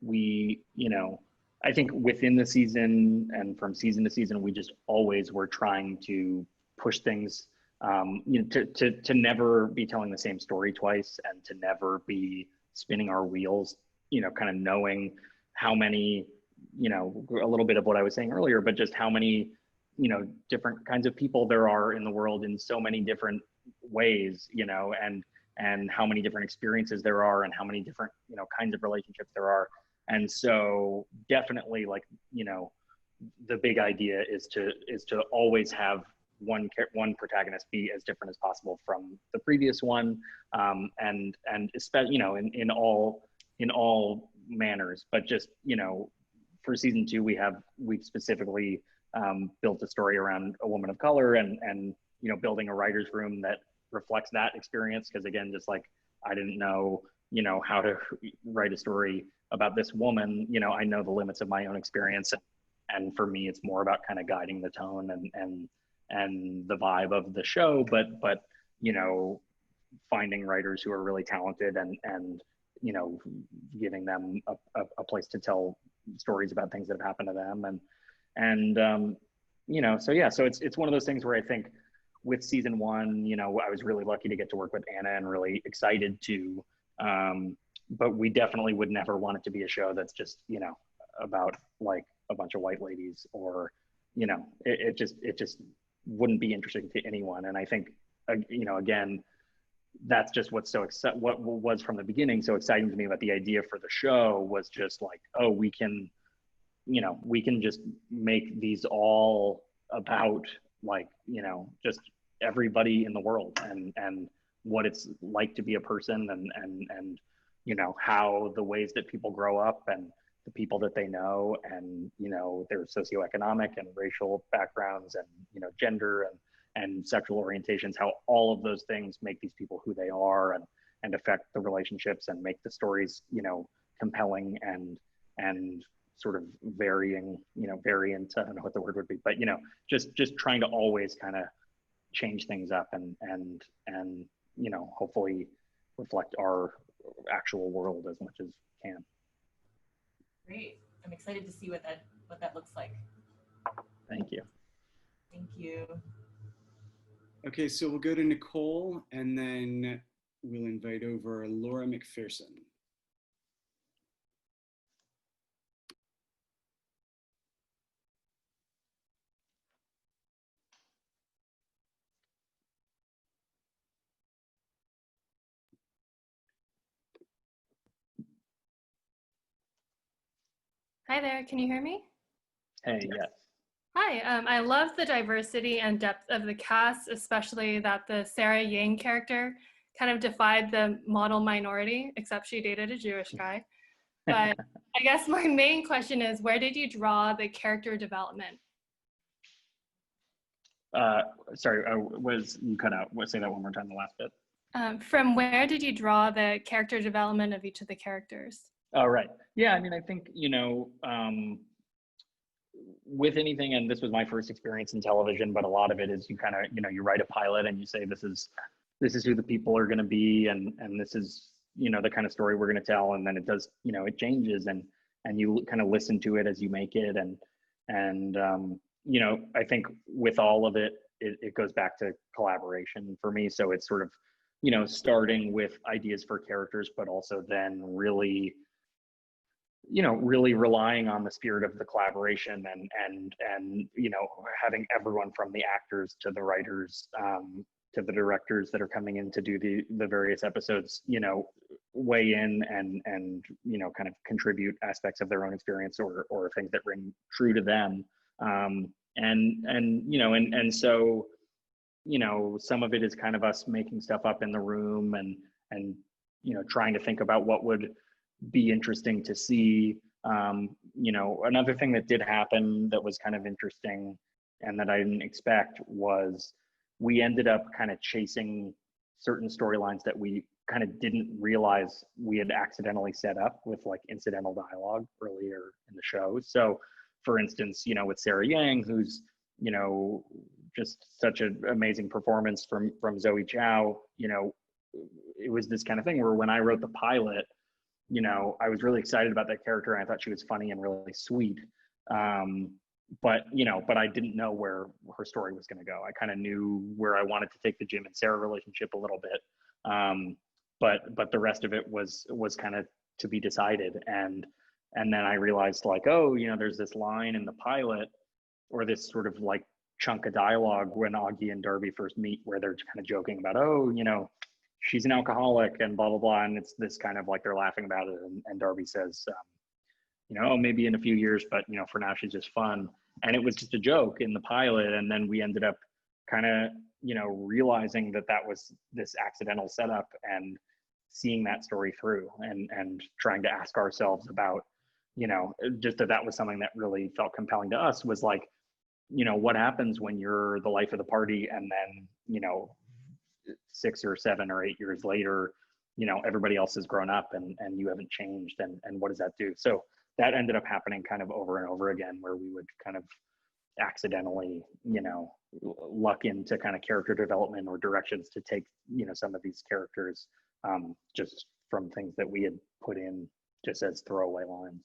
we, you know, I think within the season and from season to season, we just always were trying to push things, you know, to never be telling the same story twice and to never be spinning our wheels, you know, kind of knowing how many, you know, a little bit of what I was saying earlier, but just how many, you know, different kinds of people there are in the world in so many different ways, you know, and how many different experiences there are and how many different, you know, kinds of relationships there are. And so definitely, like, you know, the big idea is to always have one protagonist be as different as possible from the previous one, and especially, you know, in all manners. But just, you know, for season 2, we've specifically built a story around a woman of color, and you know, building a writer's room that reflects that experience. Because again, just like I didn't know, you know, how to write a story about this woman, you know, I know the limits of my own experience, and for me, it's more about kind of guiding the tone and the vibe of the show, but you know, finding writers who are really talented and you know, giving them a place to tell stories about things that have happened to them, and you know, so yeah, so it's one of those things where I think with season 1, you know, I was really lucky to get to work with Anna and really excited to, but we definitely would never want it to be a show that's just, you know, about like a bunch of white ladies, or, you know, it just wouldn't be interesting to anyone. And I think, you know, again, that's just what's what was from the beginning so exciting to me about the idea for the show was just like, oh, we can, you know, we can just make these all about, like, you know, just everybody in the world, and what it's like to be a person, and you know, how the ways that people grow up and the people that they know, and you know, their socioeconomic and racial backgrounds, and you know, gender and sexual orientations, how all of those things make these people who they are, and affect the relationships and make the stories, you know, compelling and sort of varying, you know, variant, I don't know what the word would be, but you know, just trying to always kind of change things up and you know, hopefully reflect our actual world as much as can. Great. I'm excited to see what that looks like. Thank you. Thank you. Okay, so we'll go to Nicole, and then we'll invite over Laura McPherson. Hi there, can you hear me? Hey, yes. Hi, I love the diversity and depth of the cast, especially that the Sarah Yang character kind of defied the model minority, except she dated a Jewish guy. But I guess my main question is, where did you draw the character development? Sorry, was you cut out? Say that one more time, the last bit. From where did you draw the character development of each of the characters? Oh, right. Yeah, I mean, I think, you know, with anything, and this was my first experience in television, but a lot of it is you kind of, you know, you write a pilot and you say, this is who the people are going to be, and this is, you know, the kind of story we're going to tell, and then it does, you know, it changes, and you kind of listen to it as you make it, and you know, I think with all of it, it goes back to collaboration for me. So it's sort of, you know, starting with ideas for characters, but also then really, you know, really relying on the spirit of the collaboration, and you know, having everyone from the actors to the writers, to the directors that are coming in to do the various episodes, you know, weigh in and you know, kind of contribute aspects of their own experience or things that ring true to them, and you know, and so, you know, some of it is kind of us making stuff up in the room, and you know, trying to think about what would be interesting to see. You know, another thing that did happen that was kind of interesting and that I didn't expect was we ended up kind of chasing certain storylines that we kind of didn't realize we had accidentally set up with like incidental dialogue earlier in the show. So for instance, you know, with Sarah Yang, who's, you know, just such an amazing performance from Zoë Chao, you know, it was this kind of thing where when I wrote the pilot, you know, I was really excited about that character, and I thought she was funny and really sweet. But, you know, but I didn't know where her story was going to go. I kind of knew where I wanted to take the Jim and Sarah relationship a little bit. But the rest of it was kind of to be decided. And then I realized, like, oh, you know, there's this line in the pilot, or this sort of like chunk of dialogue when Augie and Darby first meet, where they're kind of joking about, oh, you know, she's an alcoholic and blah, blah, blah. And it's this kind of like, they're laughing about it. And Darby says, you know, oh, maybe in a few years, but, you know, for now she's just fun. And it was just a joke in the pilot. And then we ended up kind of, you know, realizing that that was this accidental setup and seeing that story through and trying to ask ourselves about, you know, just that was something that really felt compelling to us, was like, you know, what happens when you're the life of the party and then, you know, 6 or 7 or 8 years later, you know, everybody else has grown up and you haven't changed, and what does that do? So that ended up happening kind of over and over again, where we would kind of accidentally, you know, luck into kind of character development or directions to take, you know, some of these characters just from things that we had put in just as throwaway lines.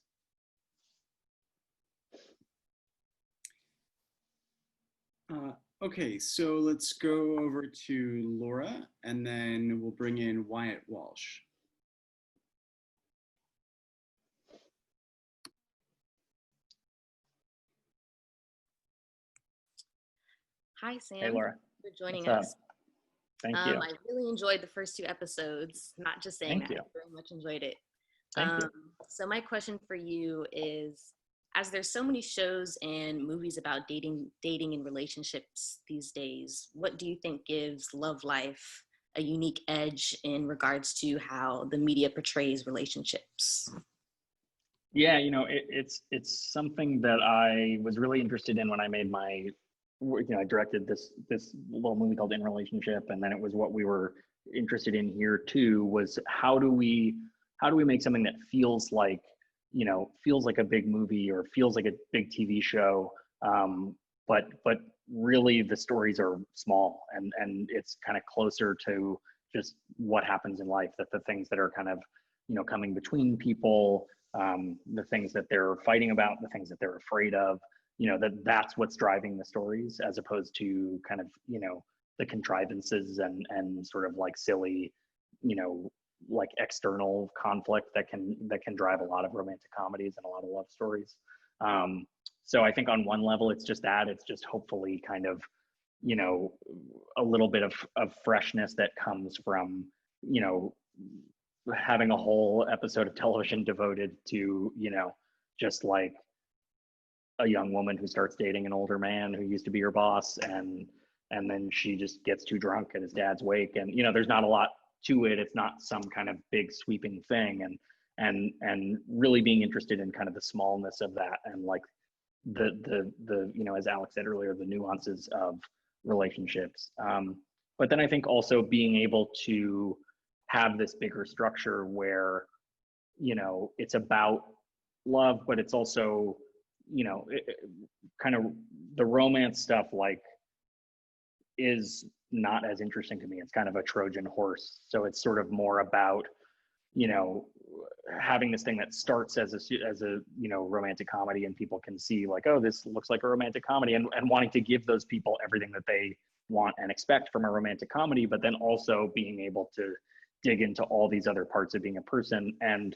Okay, so let's go over to Laura, and then we'll bring in Wyatt Walsh. Hi, Sam. Hey, Laura. Thanks for joining What's us. Thank you. I really enjoyed the first 2 episodes. Not just saying Thank that, you. I very much enjoyed it. Thank you. So my question for you is, as there's so many shows and movies about dating and relationships these days, what do you think gives love life a unique edge in regards to how the media portrays relationships? Yeah, you know, it's something that I was really interested in when I made my, you know, I directed this little movie called In Relationship, and then it was what we were interested in here too, was how do we make something that feels like, you know, feels like a big movie or feels like a big TV show, but really the stories are small and it's kind of closer to just what happens in life, that the things that are kind of, you know, coming between people, the things that they're fighting about, the things that they're afraid of, you know, that's what's driving the stories, as opposed to kind of, you know, the contrivances and sort of like silly, you know, like external conflict that can drive a lot of romantic comedies and a lot of love stories. So I think on one level, it's just hopefully kind of, you know, a little bit of freshness that comes from, you know, having a whole episode of television devoted to, you know, just like a young woman who starts dating an older man who used to be her boss, and then she just gets too drunk at his dad's wake, and, you know, there's not a lot to it. It's not some kind of big sweeping thing, and really being interested in kind of the smallness of that, and like the you know, as Alex said earlier, the nuances of relationships. But then I think also being able to have this bigger structure where, you know, it's about love, but it's also, you know, kind of the romance stuff like is not as interesting to me. It's kind of a Trojan horse. So it's sort of more about, you know, having this thing that starts as a you know, romantic comedy, and people can see like, oh, this looks like a romantic comedy, and wanting to give those people everything that they want and expect from a romantic comedy, but then also being able to dig into all these other parts of being a person, and,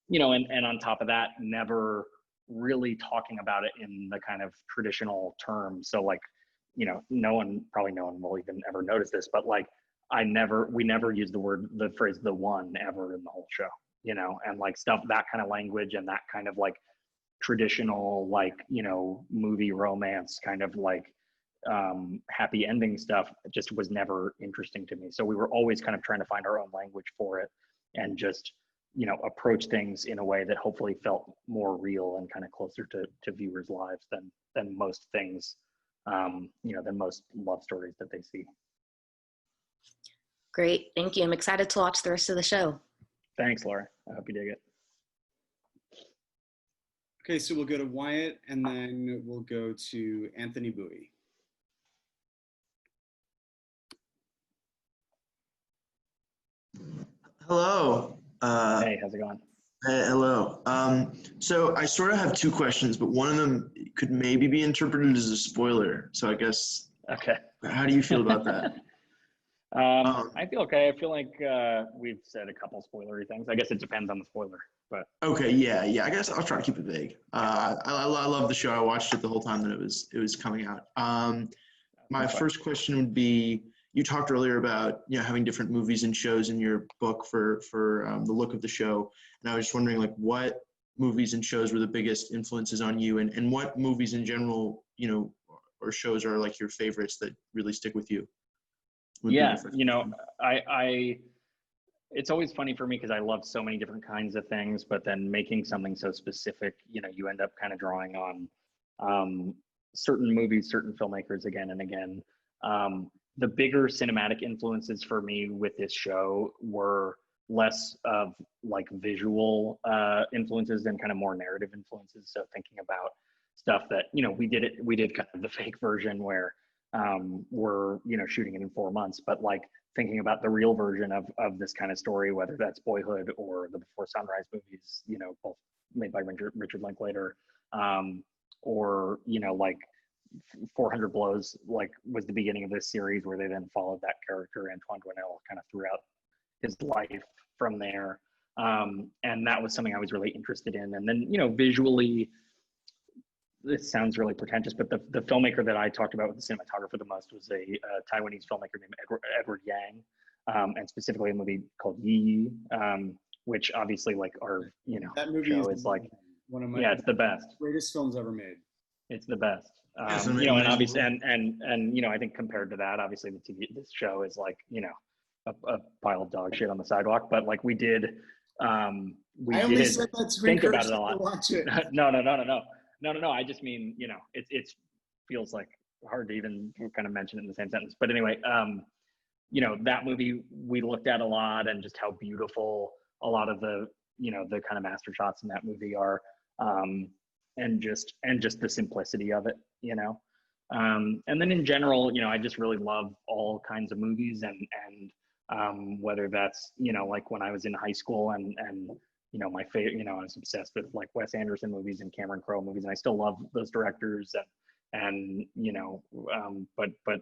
you know, and on top of that, never really talking about it in the kind of traditional terms. So like, you know, probably no one will even ever notice this, but like we never use the phrase "the one" ever in the whole show, you know, and like stuff, that kind of language and that kind of like traditional, like, you know, movie romance kind of like happy ending stuff just was never interesting to me. So we were always kind of trying to find our own language for it, and just, you know, approach things in a way that hopefully felt more real and kind of closer to viewers' lives than most things, you know, than most love stories that they see. Great, thank you. I'm excited to watch the rest of the show. Thanks, Laura. I hope you dig it. Okay, so we'll go to Wyatt, and then we'll go to Anthony Bowie. Hello. Hey, how's it going? Hey, hello. So I sort of have 2 questions, but one of them could maybe be interpreted as a spoiler. So I guess, Okay. how do you feel about that? I feel okay. I feel like we've said a couple spoilery things. I guess it depends on the spoiler, but Okay, yeah. I guess I'll try to keep it vague. I love the show. I watched it the whole time that it was coming out. My first question would be: you talked earlier about having different movies and shows in your book for the look of the show, and I was just wondering like what movies and shows were the biggest influences on you, and what movies in general or shows are like your favorites that really stick with you. Yeah, I it's always funny for me because I love so many different kinds of things, but then making something so specific, you end up kind of drawing on certain movies, certain filmmakers again and again. The bigger cinematic influences for me with this show were less of like visual influences and kind of more narrative influences. So thinking about stuff that, we did kind of the fake version where we're shooting it in 4 months, but like thinking about the real version of this kind of story, whether that's Boyhood or the Before Sunrise movies, both made by Richard Linklater, or like 400 Blows, like was the beginning of this series where they then followed that character Antoine Doinel kind of throughout his life from there, and that was something I was really interested in. And then visually, this sounds really pretentious, but the filmmaker that I talked about with the cinematographer the most was a Taiwanese filmmaker named Edward Yang, and specifically a movie called Yi, which obviously like our that movie show is like one of my it's the best greatest films ever made. It's the best. And obviously, and I think compared to that, obviously this show is like a pile of dog shit on the sidewalk. But like we did said that to think about it a lot. Watch it. No. I just mean it feels like hard to even kind of mention it in the same sentence. But anyway, that movie we looked at a lot, and just how beautiful a lot of the the kind of master shots in that movie are. And just the simplicity of it, and then in general, I just really love all kinds of movies, and whether that's like when I was in high school, and my favorite, I was obsessed with like Wes Anderson movies and Cameron Crowe movies, and I still love those directors, and but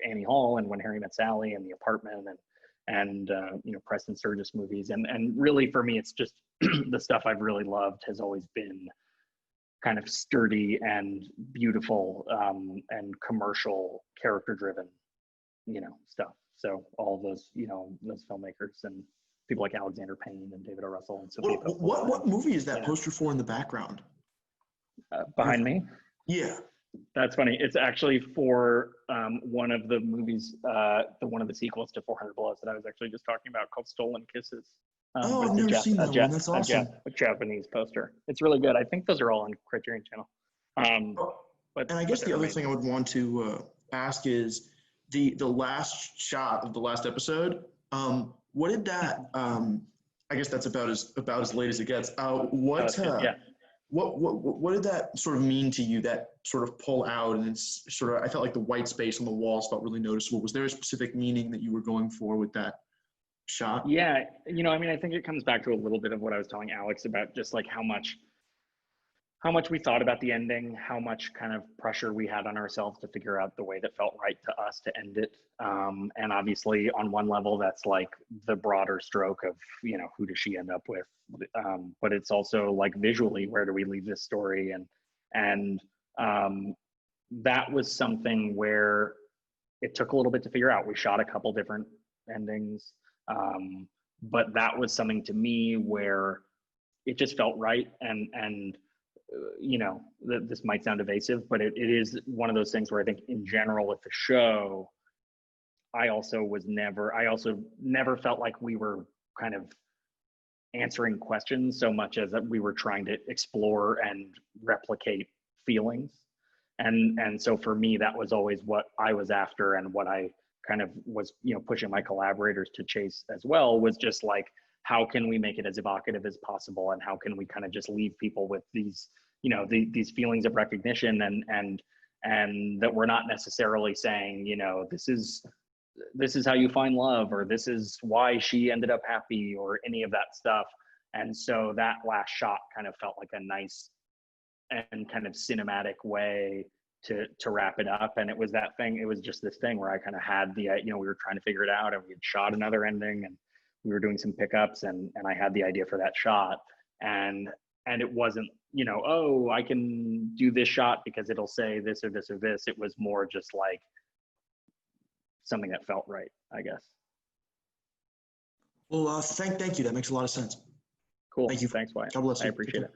Annie Hall and When Harry Met Sally and The Apartment, and Preston Sturges movies, and really for me it's just the stuff I've really loved has always been kind of sturdy and beautiful, and commercial, character driven stuff. So all those those filmmakers and people like Alexander Payne and David O. Russell and Sophia Coppola. What movie is that poster for in the background? Behind me? Yeah. That's funny. It's actually for one of the movies, one of the sequels to 400 Blows that I was actually just talking about, called Stolen Kisses. I've never seen that one. That's awesome. A Japanese poster. It's really good. I think those are all on Criterion Channel. And I guess the other thing I would want to ask is the last shot of the last episode. What did that? I guess that's about as late as it gets. What did that sort of mean to you? That sort of pull out, and it's sort of, I felt like the white space on the walls felt really noticeable. Was there a specific meaning that you were going for with that shot? Yeah, I think it comes back to a little bit of what I was telling Alex about just like how much we thought about the ending, how much kind of pressure we had on ourselves to figure out the way that felt right to us to end it. And obviously on one level, that's like the broader stroke of, who does she end up with? But it's also like visually, where do we leave this story? And that was something where it took a little bit to figure out. We shot a couple different endings. But that was something to me where it just felt right. And this might sound evasive, but it is one of those things where I think in general with the show, I also never felt like we were kind of answering questions so much as that we were trying to explore and replicate feelings. And so for me, that was always what I was after, and what I kind of was, pushing my collaborators to chase as well, was just like, how can we make it as evocative as possible? And how can we kind of just leave people with these, these feelings of recognition, and that we're not necessarily saying, this is how you find love, or this is why she ended up happy, or any of that stuff. And so that last shot kind of felt like a nice and kind of cinematic way to wrap it up. And it was that thing, it was just this thing where I kind of had the, we were trying to figure it out, and we had shot another ending, and we were doing some pickups, and I had the idea for that shot. And it wasn't, oh, I can do this shot because it'll say this or this or this. It was more just like something that felt right, I guess. Well, thank you. That makes a lot of sense. Cool. Thank you. Thanks, Wyatt. God bless you. I appreciate it.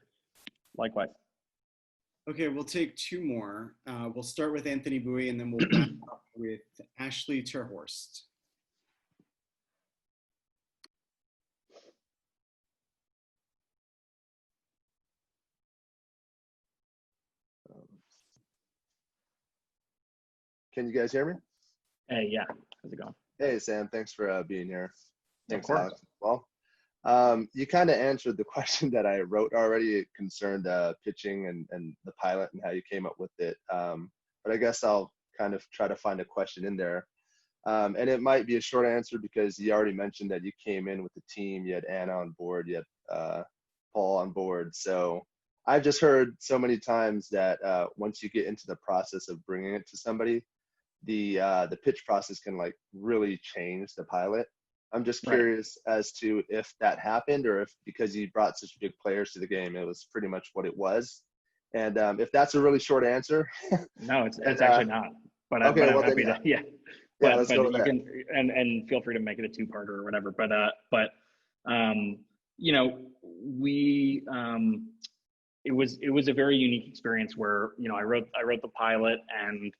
Likewise. Okay, we'll take two more. We'll start with Anthony Bowie, and then we'll wrap up with Ashley Terhorst. Can you guys hear me? Hey, yeah. How's it going? Hey, Sam. Thanks for being here. Thanks, course. Alex. Well, you kind of answered the question that I wrote already. It concerned pitching and the pilot and how you came up with it. But I guess I'll kind of try to find a question in there. And it might be a short answer because you already mentioned that you came in with the team. You had Anna on board. You had Paul on board. So I've just heard so many times that once you get into the process of bringing it to somebody, the pitch process can like really change the pilot. I'm just curious as to if that happened, or if because you brought such big players to the game, it was pretty much what it was. And if that's a really short answer. No, it's actually not. But, okay, I'm happy to, yeah. Yeah, let's go with that. And feel free to make it a two-parter or whatever. But we it was a very unique experience where I wrote the pilot, and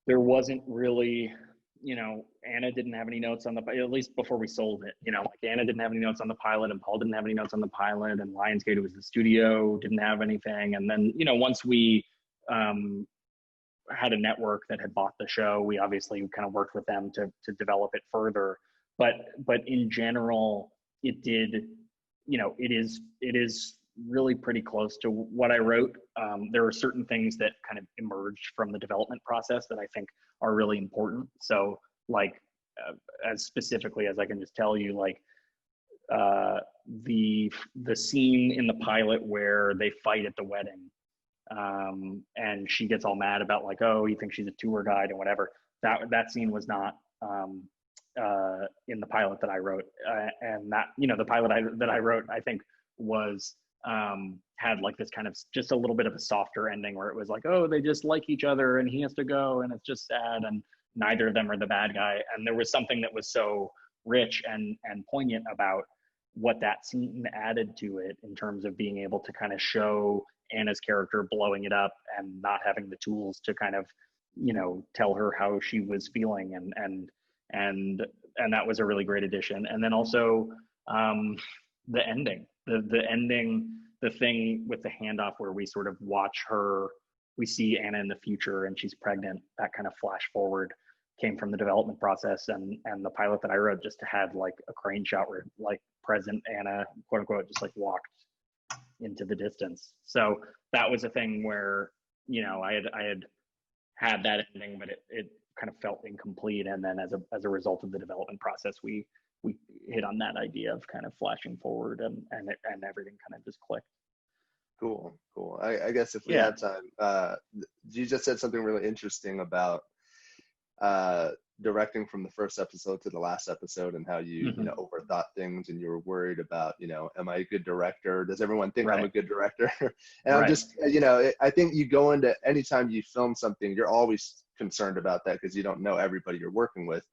there wasn't really, Anna didn't have any notes on at least before we sold it, like Anna didn't have any notes on the pilot, and Paul didn't have any notes on the pilot, and Lionsgate, who was the studio, didn't have anything. And then, once we had a network that had bought the show, we obviously kind of worked with them to develop it further. But in general, it did, it is really pretty close to what I wrote. There are certain things that kind of emerged from the development process that I think are really important. So like, as specifically as I can just tell you, like the scene in the pilot where they fight at the wedding, and she gets all mad about like, oh, you think she's a tour guide and whatever. That scene was not in the pilot that I wrote, and that the pilot that I wrote, I think was had like this kind of just a little bit of a softer ending where it was like, oh, they just like each other and he has to go and it's just sad and neither of them are the bad guy. And there was something that was so rich and poignant about what that scene added to it in terms of being able to kind of show Anna's character blowing it up and not having the tools to kind of tell her how she was feeling, and that was a really great addition. And then also the ending, the ending, the thing with the handoff where we sort of watch her, we see Anna in the future and she's pregnant, that kind of flash forward came from the development process, and the pilot that I wrote just had like a crane shot where like present Anna, quote unquote, just like walked into the distance. So that was a thing where I had that ending, but it kind of felt incomplete. And then as a result of the development process, we hit on that idea of kind of flashing forward, and everything kind of just clicked. Cool. I guess if we have time, you just said something really interesting about directing from the first episode to the last episode, and how you overthought things, and you were worried about am I a good director? Does everyone think I'm a good director? And I'm just I think you go into anytime you film something, you're always concerned about that because you don't know everybody you're working with.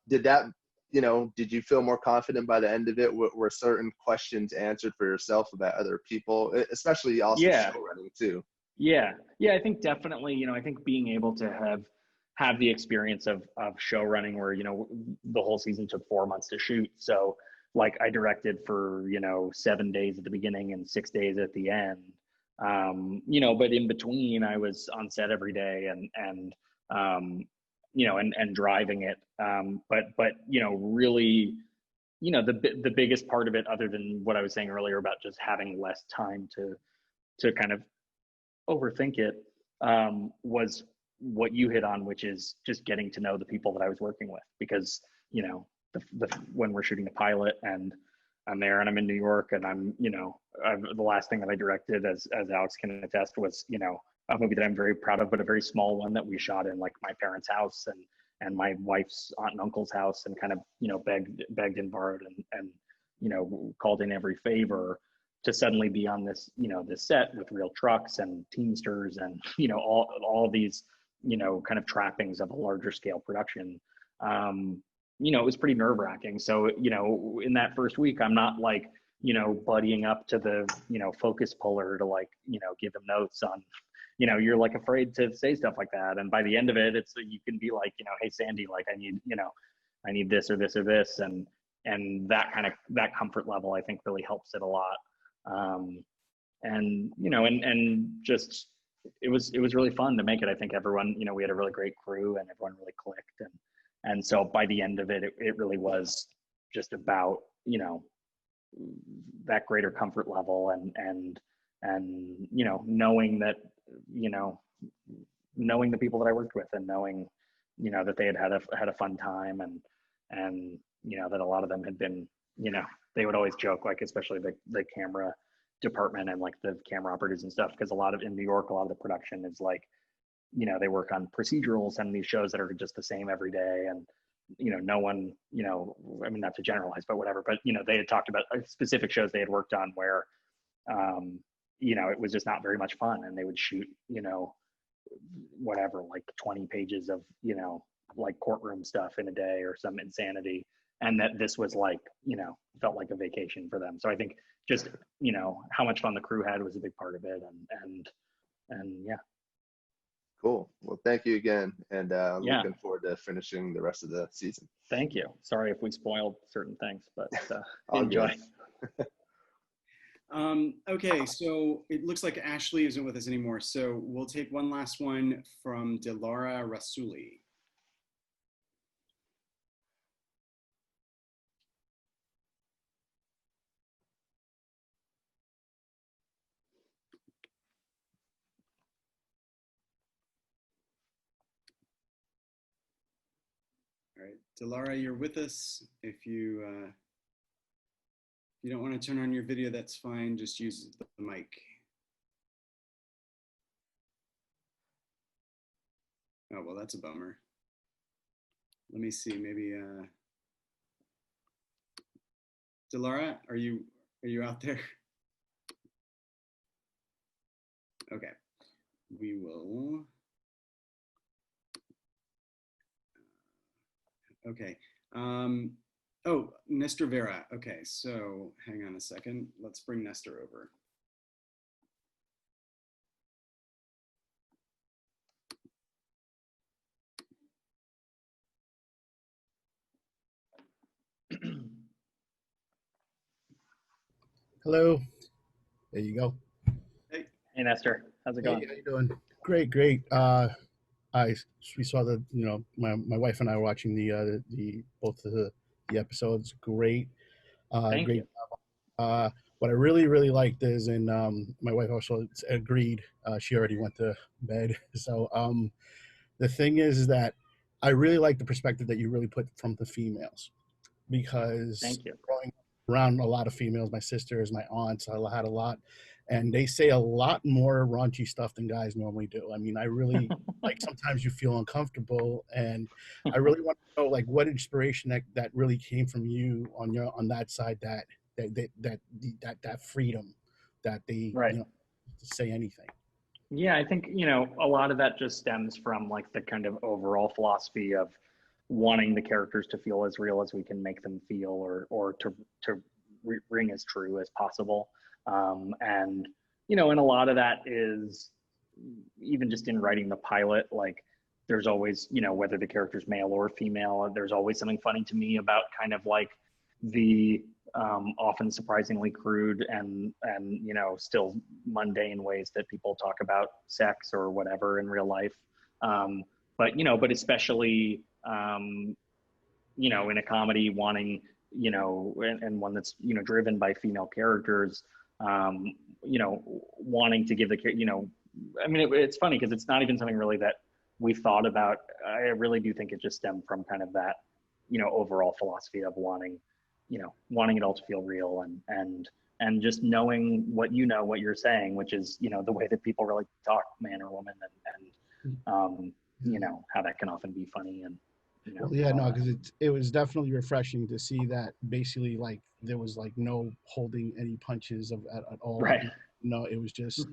Did you feel more confident by the end of it? Were certain questions answered for yourself about other people, especially also showrunning too? Yeah, I think definitely, I think being able to have the experience of show running where, the whole season took 4 months to shoot. So like I directed for, 7 days at the beginning and 6 days at the end. But in between I was on set every day and driving it. But really, the biggest part of it, other than what I was saying earlier about just having less time to kind of overthink it, was what you hit on, which is just getting to know the people that I was working with, because, when we're shooting the pilot and I'm there and I'm in New York and I'm, the last thing that I directed, as Alex can attest, was, a movie that I'm very proud of, but a very small one that we shot in like my parents' house and my wife's aunt and uncle's house, and kind of, you know, begged and borrowed and, you know, called in every favor to suddenly be on this, you know, this set with real trucks and Teamsters and, you know, all these, you know, kind of trappings of a larger scale production. You know, it was pretty nerve wracking. So, you know, in that first week, I'm not like, you know, buddying up to the, you know, focus puller to like, you know, give him notes on, you know, you're like afraid to say stuff like that. And by the end of it, it's, you can be like, you know, hey, Sandy, like I need, you know, I need this or this or this. And that kind of, that comfort level, I think really helps it a lot. And, you know, and just, it was really fun to make it. I think everyone, you know, we had a really great crew and everyone really clicked. And so by the end of it, it really was just about, you know, that greater comfort level and, you know, knowing that, you know, knowing the people that I worked with and knowing, you know, that they had a fun time and, you know, that a lot of them had been, you know, they would always joke, like, especially the camera department and like the camera operators and stuff, because a lot of, in New York, a lot of the production is like, you know, they work on procedurals and these shows that are just the same every day. And, you know, no one, you know, I mean, not to generalize, but whatever, but, you know, they had talked about specific shows they had worked on where, you know, it was just not very much fun. And they would shoot, you know, whatever, like 20 pages of, you know, like courtroom stuff in a day or some insanity. And that this was like, you know, felt like a vacation for them. So I think just, you know, how much fun the crew had was a big part of it. And yeah. Cool. Well, thank you again. And looking forward to finishing the rest of the season. Thank you. Sorry if we spoiled certain things, but All enjoy. Okay, so it looks like Ashley isn't with us anymore. So we'll take one last one from Dilara Rasuli. All right, Dilara, you're with us. If you don't want to turn on your video, that's fine. Just use the mic. Oh, well, that's a bummer. Let me see, maybe, Dilara, are you out there? Okay, we will. Okay. Oh, Nestor Vera. Okay, so hang on a second. Let's bring Nestor over. Hello. There you go. Hey. Hey, Nestor. How's it going? Hey, how you doing? Great. We saw the, you know, my wife and I were watching the both the episodes. Great. Thank Great. you. What I really liked is, and my wife also agreed. She already went to bed. So the thing is that I really like the perspective that you really put from the females, because Thank you. growing around a lot of females, my sisters, my aunts, I had a lot, and they say a lot more raunchy stuff than guys normally do. I mean, I really like, sometimes you feel uncomfortable, and I really want to know, like, what inspiration that really came from you on that side, that freedom that they, Right. you know, to say anything. Yeah, I think, you know, a lot of that just stems from like the kind of overall philosophy of wanting the characters to feel as real as we can make them feel, or to ring as true as possible. And, you know, and a lot of that is even just in writing the pilot, like there's always, you know, whether the character's male or female, there's always something funny to me about kind of like the often surprisingly crude and, you know, still mundane ways that people talk about sex or whatever in real life. But, you know, but especially, you know, in a comedy wanting, you know, and one that's, you know, driven by female characters, you know, wanting to give the, you know, I mean, it's funny because it's not even something really that we thought about. I really do think it just stemmed from kind of that, you know, overall philosophy of wanting, you know, wanting it all to feel real and and just knowing what you're saying, which is, you know, the way that people really talk, man or woman, and you know, how that can often be funny, and, you know. Well, yeah, no, because it was definitely refreshing to see that basically like there was like no holding any punches at all. Right. No, it was just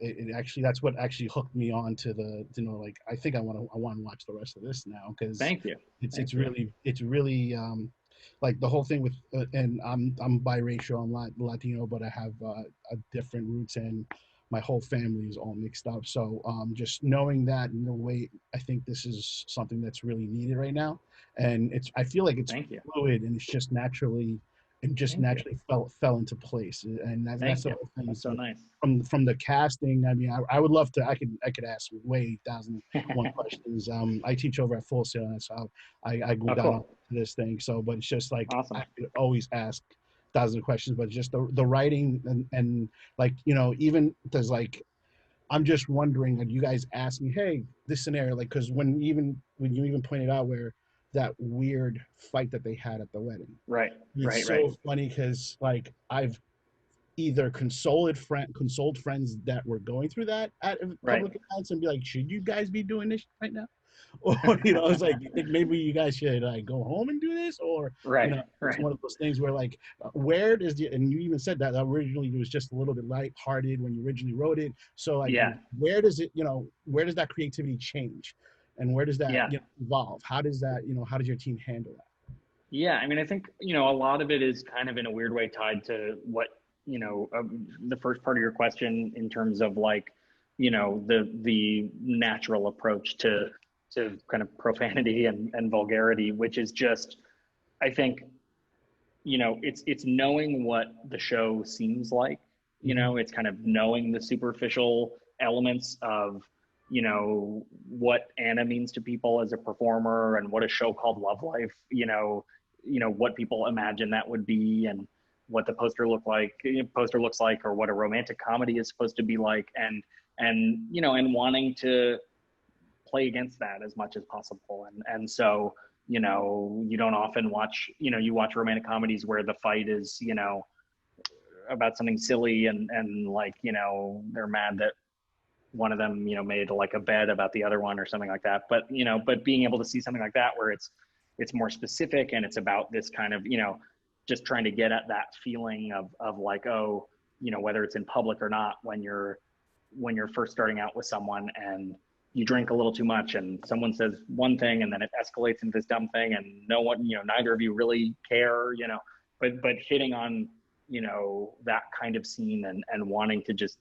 it actually, that's what actually hooked me on to the, you know, like I think I want to watch the rest of this now, because Thank you. It's really like the whole thing with and I'm biracial, I'm Latino, but I have a different roots, and my whole family is all mixed up. So just knowing that in a way, I think this is something that's really needed right now, and I feel like it's fluid, and it's just naturally fell into place, and that's the whole thing. That's so nice. From the casting, I mean, I would love to. I could ask way 1,001 questions. I teach over at Full Sail, and so I go down to this thing. So, but it's just like I could always ask thousands of questions, but just the writing and like, you know, even there's like, I'm just wondering, like, you guys ask me, hey, this scenario, like, because when you even pointed out where that weird fight that they had at the wedding, it's so funny, because like I've either consoled friends that were going through that at public events and be like, should you guys be doing this right now? Or, you know, I was like, you think maybe you guys should like go home and do this? Or, you know, it's one of those things where like, where does and you even said that originally it was just a little bit lighthearted when you originally wrote it. So like, where does it, you know, where does that creativity change? And where does that you know, evolve? How does that, you know, how does your team handle that? Yeah, I mean, I think, you know, a lot of it is kind of in a weird way tied to what, you know, the first part of your question in terms of like, you know, the natural approach to kind of profanity and vulgarity, which is just, I think, you know, it's knowing what the show seems like, you know, it's kind of knowing the superficial elements of, you know, what Anna means to people as a performer, and what a show called Love Life, you know, what people imagine that would be, and what the poster looks like, or what a romantic comedy is supposed to be like, and you know, and wanting to play against that as much as possible. And so, you know, you don't often watch, you know, you watch romantic comedies where the fight is, you know, about something silly, and like, you know, they're mad that one of them, you know, made like a bed about the other one or something like that. But, you know, but being able to see something like that where it's more specific, and it's about this kind of, you know, just trying to get at that feeling of like, oh, you know, whether it's in public or not, when you're first starting out with someone and you drink a little too much and someone says one thing and then it escalates into this dumb thing, and no one, you know, neither of you really care, you know, but hitting on, you know, that kind of scene and wanting to just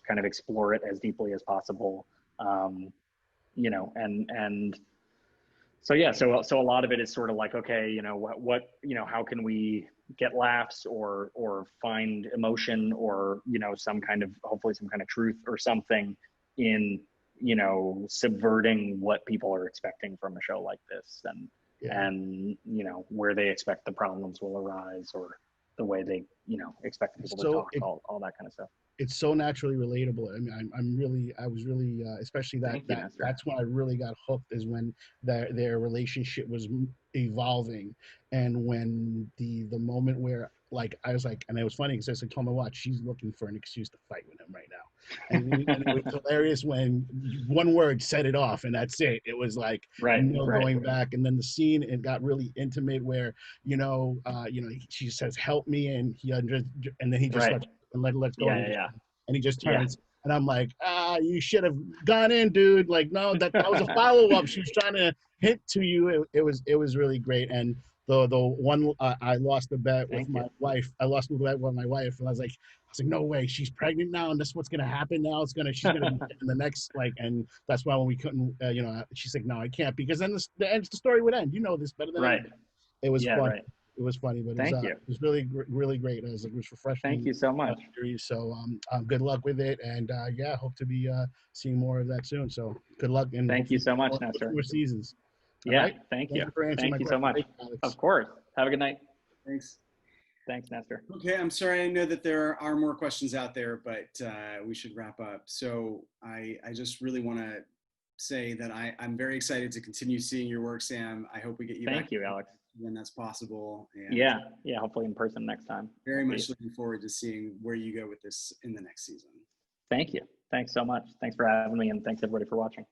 kind of explore it as deeply as possible, you know, and so yeah, so a lot of it is sort of like, okay, you know, what you know, how can we get laughs or find emotion, or, you know, hopefully some kind of truth or something in, you know, subverting what people are expecting from a show like this, and you know, where they expect the problems will arise, or the way they, you know, expect people to talk, all that kind of stuff. It's so naturally relatable. I mean, I was really, especially that's when I really got hooked, is when their relationship was evolving, and when the moment where like I was like, and it was funny because I told my watch, she's looking for an excuse to fight with him right now, and it was hilarious when one word set it off, and that's it. It was like going back, and then the scene, it got really intimate where you know, she says help me, and and then he just let's go, and he just turns. And I'm like, you should have gone in, dude. Like, no, that was a follow-up. She was trying to hint to you. It was really great. And the one I lost the bet with my wife. I lost the bet with my wife, and I was like, no way, she's pregnant now, and that's what's gonna happen now. She's gonna be in the next and that's why when we couldn't, you know, she's like, no, I can't, because then the story would end. You know this better than I do. It was fun. It was funny, but it was really, really great. It was refreshing. Thank you so much. So good luck with it, and hope to be seeing more of that soon. So good luck, and thank you so much, Nestor. More seasons. Thank you so much. Of course. Have a good night. Thanks, Nestor. Okay, I'm sorry. I know that there are more questions out there, but we should wrap up. So I just really want to say that I'm very excited to continue seeing your work, Sam. I hope we get you Thank back you, Alex. when that's possible. And Yeah, hopefully in person next time. very much looking forward to seeing where you go with this in the next season. Thank you. Thanks so much. Thanks for having me, and thanks everybody for watching.